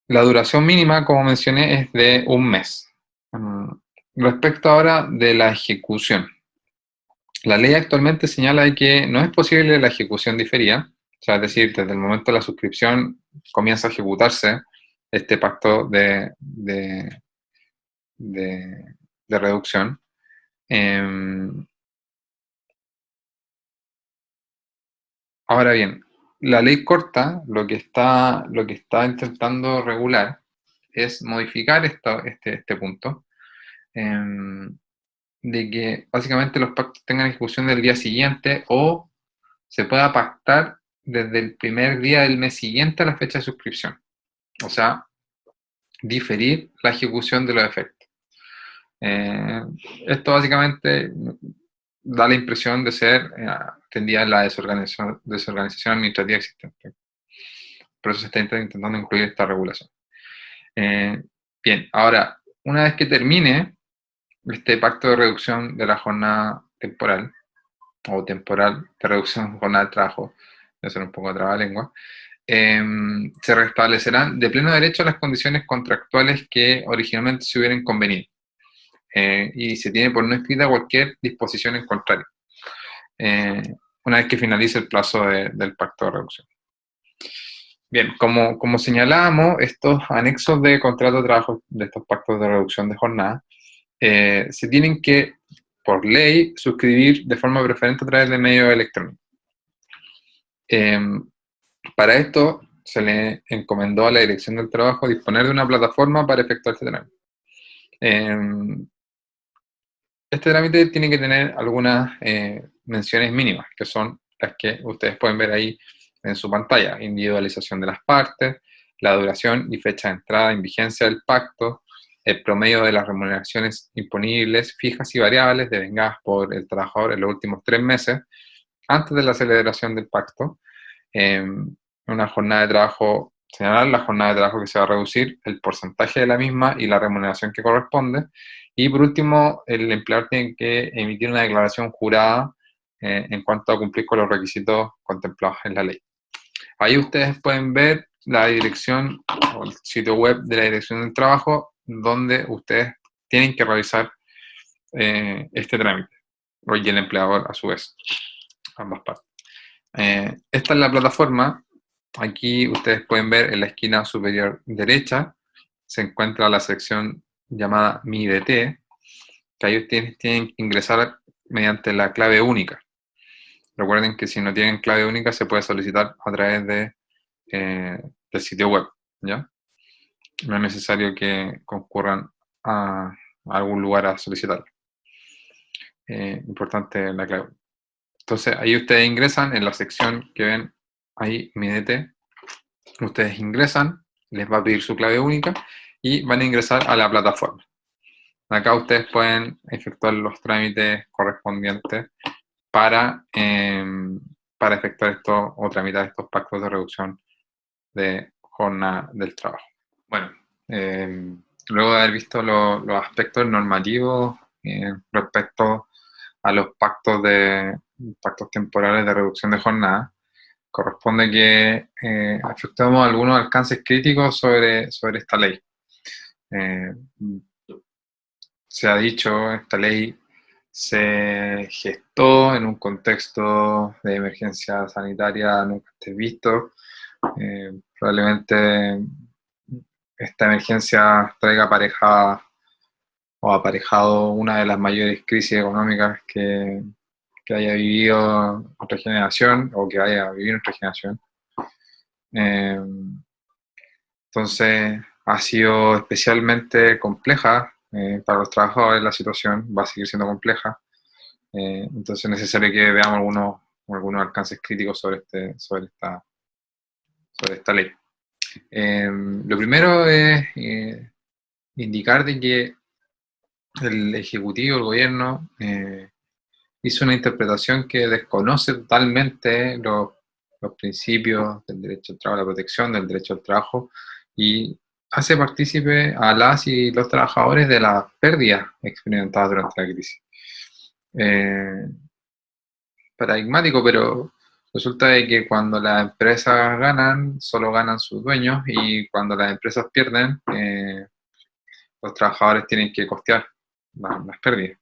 La duración mínima, como mencioné, es de un mes. Respecto ahora de la ejecución. La ley actualmente señala que no es posible la ejecución diferida, o sea, es decir, desde el momento de la suscripción comienza a ejecutarse este pacto de de reducción. Ahora bien, la ley corta lo que está intentando regular es modificar este punto, de que básicamente los pactos tengan ejecución del día siguiente o se pueda pactar desde el primer día del mes siguiente a la fecha de suscripción. O sea, diferir la ejecución de los efectos. Esto básicamente da la impresión de ser tendida en la desorganización administrativa existente. Por eso se está intentando incluir esta regulación. Bien, ahora, una vez que termine este pacto de reducción de la jornada temporal, o temporal de reducción de jornada de trabajo, de ser un poco trabalengua, se restablecerán de pleno derecho las condiciones contractuales que originalmente se hubieran convenido. Y se tiene por no escrita cualquier disposición en contrario, una vez que finalice el plazo del pacto de reducción. Bien, como señalábamos, estos anexos de contrato de trabajo de estos pactos de reducción de jornada se tienen que, por ley, suscribir de forma preferente a través de medios electrónicos. Para esto, se le encomendó a la Dirección del Trabajo disponer de una plataforma para efectuar este trámite. Este trámite tiene que tener algunas menciones mínimas, que son las que ustedes pueden ver ahí en su pantalla: individualización de las partes, la duración y fecha de entrada en vigencia del pacto, el promedio de las remuneraciones imponibles, fijas y variables devengadas por el trabajador en los últimos 3 meses, antes de la celebración del pacto, una jornada de trabajo, señalar la jornada de trabajo que se va a reducir, el porcentaje de la misma y la remuneración que corresponde. Y por último, el empleador tiene que emitir una declaración jurada en cuanto a cumplir con los requisitos contemplados en la ley. Ahí ustedes pueden ver la dirección o el sitio web de la Dirección del Trabajo, donde ustedes tienen que realizar este trámite, y el empleador a su vez, ambas partes. Esta es la plataforma. Aquí ustedes pueden ver en la esquina superior derecha se encuentra la sección llamada Mi DT, que ahí ustedes tienen que ingresar mediante la clave única. Recuerden que si no tienen clave única se puede solicitar a través del sitio web, ¿ya? No es necesario que concurran a algún lugar a solicitarlo. Importante la clave. Entonces ahí ustedes ingresan en la sección que ven ahí, Mi DT. Ustedes ingresan, les va a pedir su clave única y van a ingresar a la plataforma. Acá ustedes pueden efectuar los trámites correspondientes para efectuar esto o tramitar estos pactos de reducción de jornada del trabajo. Bueno, luego de haber visto los aspectos normativos respecto a los pactos temporales de reducción de jornada, corresponde que efectuemos algunos alcances críticos sobre esta ley. Se ha dicho, esta ley se gestó en un contexto de emergencia sanitaria nunca antes visto. Probablemente esta emergencia traiga aparejado una de las mayores crisis económicas que haya vivido nuestra generación o que haya vivido nuestra generación. Entonces, ha sido especialmente compleja para los trabajadores. La situación va a seguir siendo compleja. Entonces, es necesario que veamos algunos alcances críticos sobre esta ley. Lo primero es indicar de que el Ejecutivo, el Gobierno, hizo una interpretación que desconoce totalmente los principios del derecho al trabajo, la protección del derecho al trabajo, y hace partícipe a las y los trabajadores de las pérdidas experimentadas durante la crisis. Paradigmático, pero resulta de que cuando las empresas ganan, solo ganan sus dueños, y cuando las empresas pierden, los trabajadores tienen que costear las pérdidas.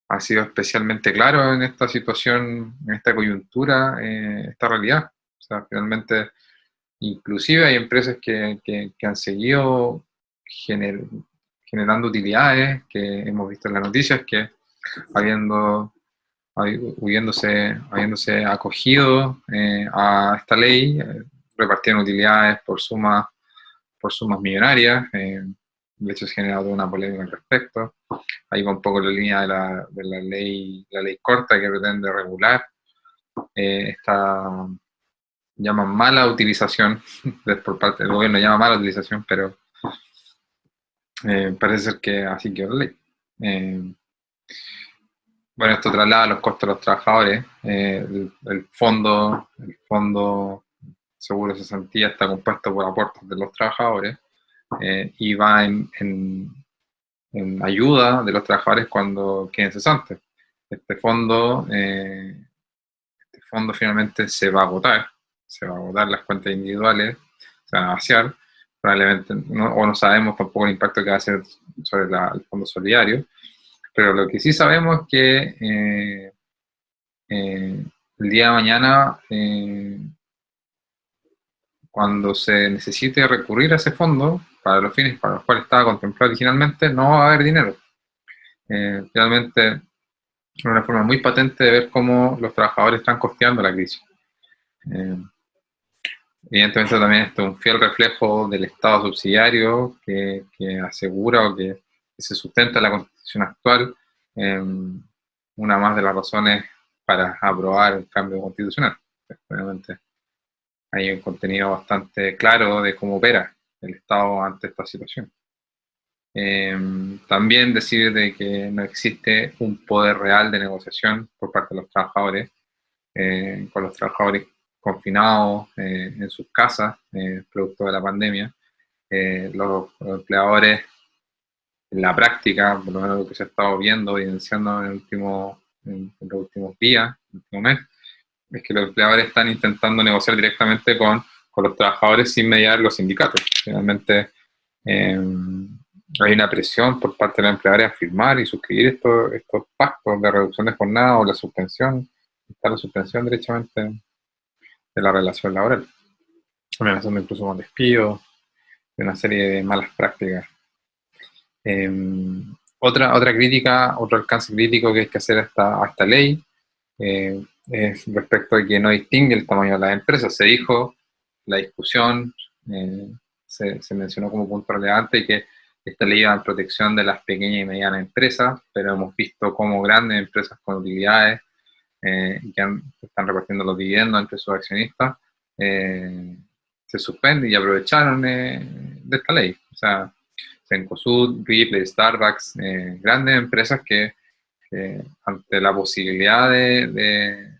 Ha sido especialmente claro en esta situación, en esta coyuntura, esta realidad. O sea, finalmente, inclusive hay empresas que han seguido generando utilidades, que hemos visto en las noticias que habiéndose acogido a esta ley, repartieron utilidades por sumas millonarias. De hecho, se ha generado una polémica al respecto. Ahí va un poco la línea de la ley corta que pretende regular esta, llaman mala utilización, por parte del gobierno llama mala utilización, pero parece ser que así quedó la ley. Bueno, esto traslada los costos de los trabajadores. El fondo seguro de cesantía está compuesto por aportes de los trabajadores y va en ayuda de los trabajadores cuando queden cesantes. Este fondo finalmente se va a agotar las cuentas individuales, se van a vaciar, probablemente, no sabemos tampoco el impacto que va a hacer sobre el fondo solidario, pero lo que sí sabemos es que el día de mañana, cuando se necesite recurrir a ese fondo, para los fines para los cuales estaba contemplado originalmente, no va a haber dinero. Realmente es una forma muy patente de ver cómo los trabajadores están costeando la crisis. Evidentemente también esto es un fiel reflejo del Estado subsidiario que asegura o que se sustenta la Constitución actual, una más de las razones para aprobar el cambio constitucional. Obviamente hay un contenido bastante claro de cómo opera el Estado ante esta situación. También decir de que no existe un poder real de negociación por parte de los trabajadores, con los trabajadores confinados en sus casas, producto de la pandemia. Los empleadores, en la práctica, por lo menos lo que se ha estado viendo, evidenciando en los últimos días, el último mes, es que los empleadores están intentando negociar directamente con los trabajadores sin mediar los sindicatos. Finalmente, hay una presión por parte de los empleadores a firmar y suscribir estos pactos de reducción de jornada o la suspensión, derechamente de la relación laboral, amenazando incluso con despido, de una serie de malas prácticas. Otra crítica, otro alcance crítico que hay que hacer a esta ley es respecto a que no distingue el tamaño de las empresas. Se dijo, la discusión, se mencionó como punto relevante y que esta ley va en protección de las pequeñas y medianas empresas, pero hemos visto cómo grandes empresas con utilidades que están repartiendo los dividendos entre sus accionistas se suspenden y aprovecharon de esta ley. O sea, Cencosud, Ripley, Starbucks, grandes empresas que ante la posibilidad de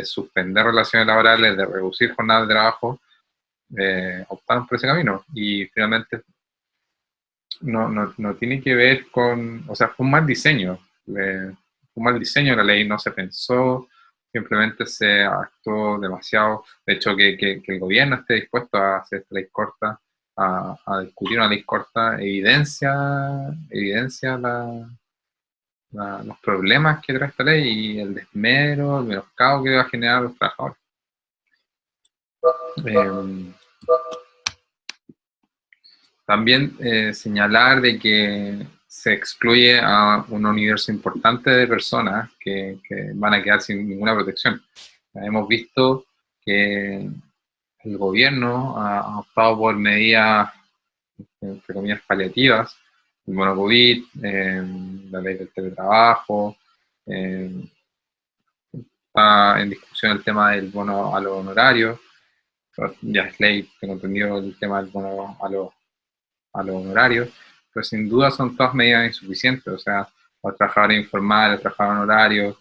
suspender relaciones laborales, de reducir jornadas de trabajo, optaron por ese camino. Y finalmente no tiene que ver con, o sea, fue un mal diseño. Fue un mal diseño de la ley, no se pensó, simplemente se actuó demasiado. De hecho, que el gobierno esté dispuesto a hacer esta ley corta, a discutir una ley corta, evidencia los problemas que trae esta ley y el desmero, el menoscabo que va a generar a los trabajadores. También señalar de que se excluye a un universo importante de personas que van a quedar sin ninguna protección. Hemos visto que el gobierno ha optado por medidas, entre comillas, paliativas, el bono COVID, la ley del teletrabajo, está en discusión el tema del bono a los honorarios, ya es ley, tengo entendido el tema del bono a los honorarios, pero sin duda son todas medidas insuficientes. O sea, los trabajadores informales, los trabajadores honorarios,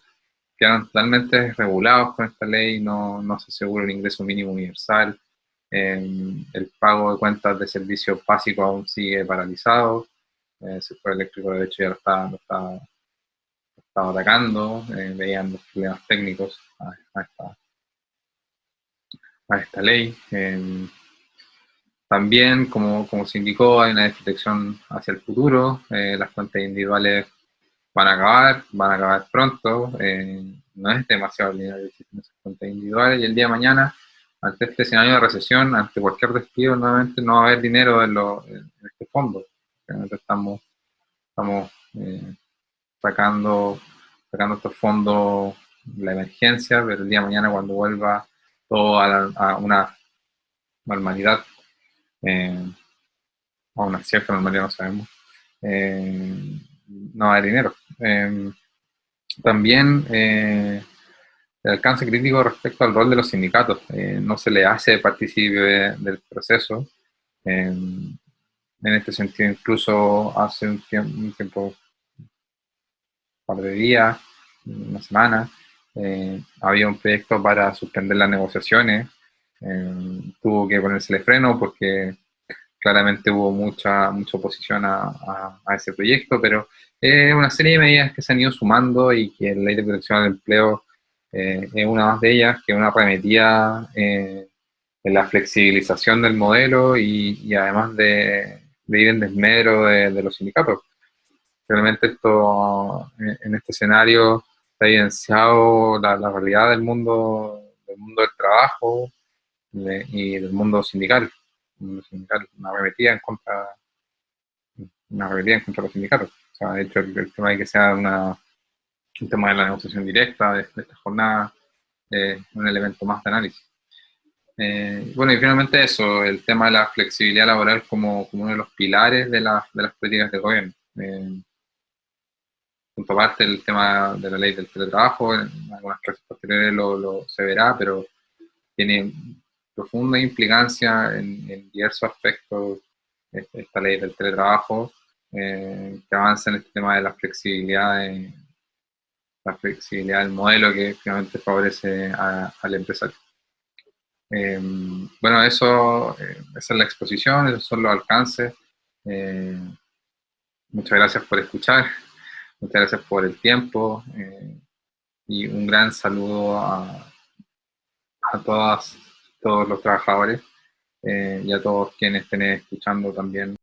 quedan totalmente regulados con esta ley, no se asegura un ingreso mínimo universal, el pago de cuentas de servicios básicos aún sigue paralizado, el sector eléctrico de hecho ya lo está atacando, veían los problemas técnicos a esta ley. También, como se indicó, hay una desprotección hacia el futuro, las cuentas individuales van a acabar pronto, no es demasiado lineal que existen esas cuentas individuales, y el día de mañana, ante este escenario de recesión, ante cualquier despido, nuevamente no va a haber dinero en este fondo. Realmente estamos estamos sacando, sacando estos fondos, la emergencia, pero el día de mañana cuando vuelva todo a una normalidad, a una cierta normalidad, no sabemos, no hay dinero. También el alcance crítico respecto al rol de los sindicatos. No se le hace partícipe del proceso. En este sentido, incluso hace un tiempo, par de días, una semana, había un proyecto para suspender las negociaciones. Tuvo que ponérsele freno porque claramente hubo mucha oposición a ese proyecto, pero una serie de medidas que se han ido sumando y que la Ley de Protección al Empleo es una más de ellas, que es una arremetida en la flexibilización del modelo y además de ir en desmedro de los sindicatos. Realmente esto, en este escenario, está evidenciado la realidad del mundo del trabajo y del mundo sindical. Una arremetida en contra, una rebelión en contra de los sindicatos. O sea, de hecho, el tema de que sea un tema de la negociación directa de esta jornada un elemento más de análisis. Bueno, y finalmente eso, el tema de la flexibilidad laboral como uno de los pilares de las políticas de gobierno. Punto aparte, el tema de la ley del teletrabajo, en algunas clases posteriores se verá, pero tiene profunda implicancia en diversos aspectos esta ley del teletrabajo, que avanza en este tema de la flexibilidad del modelo que finalmente favorece al empresario. Bueno, esa es la exposición, esos son los alcances. Eh, Muchas gracias por escuchar, muchas gracias por el tiempo y un gran saludo a todos los trabajadores y a todos quienes estén escuchando también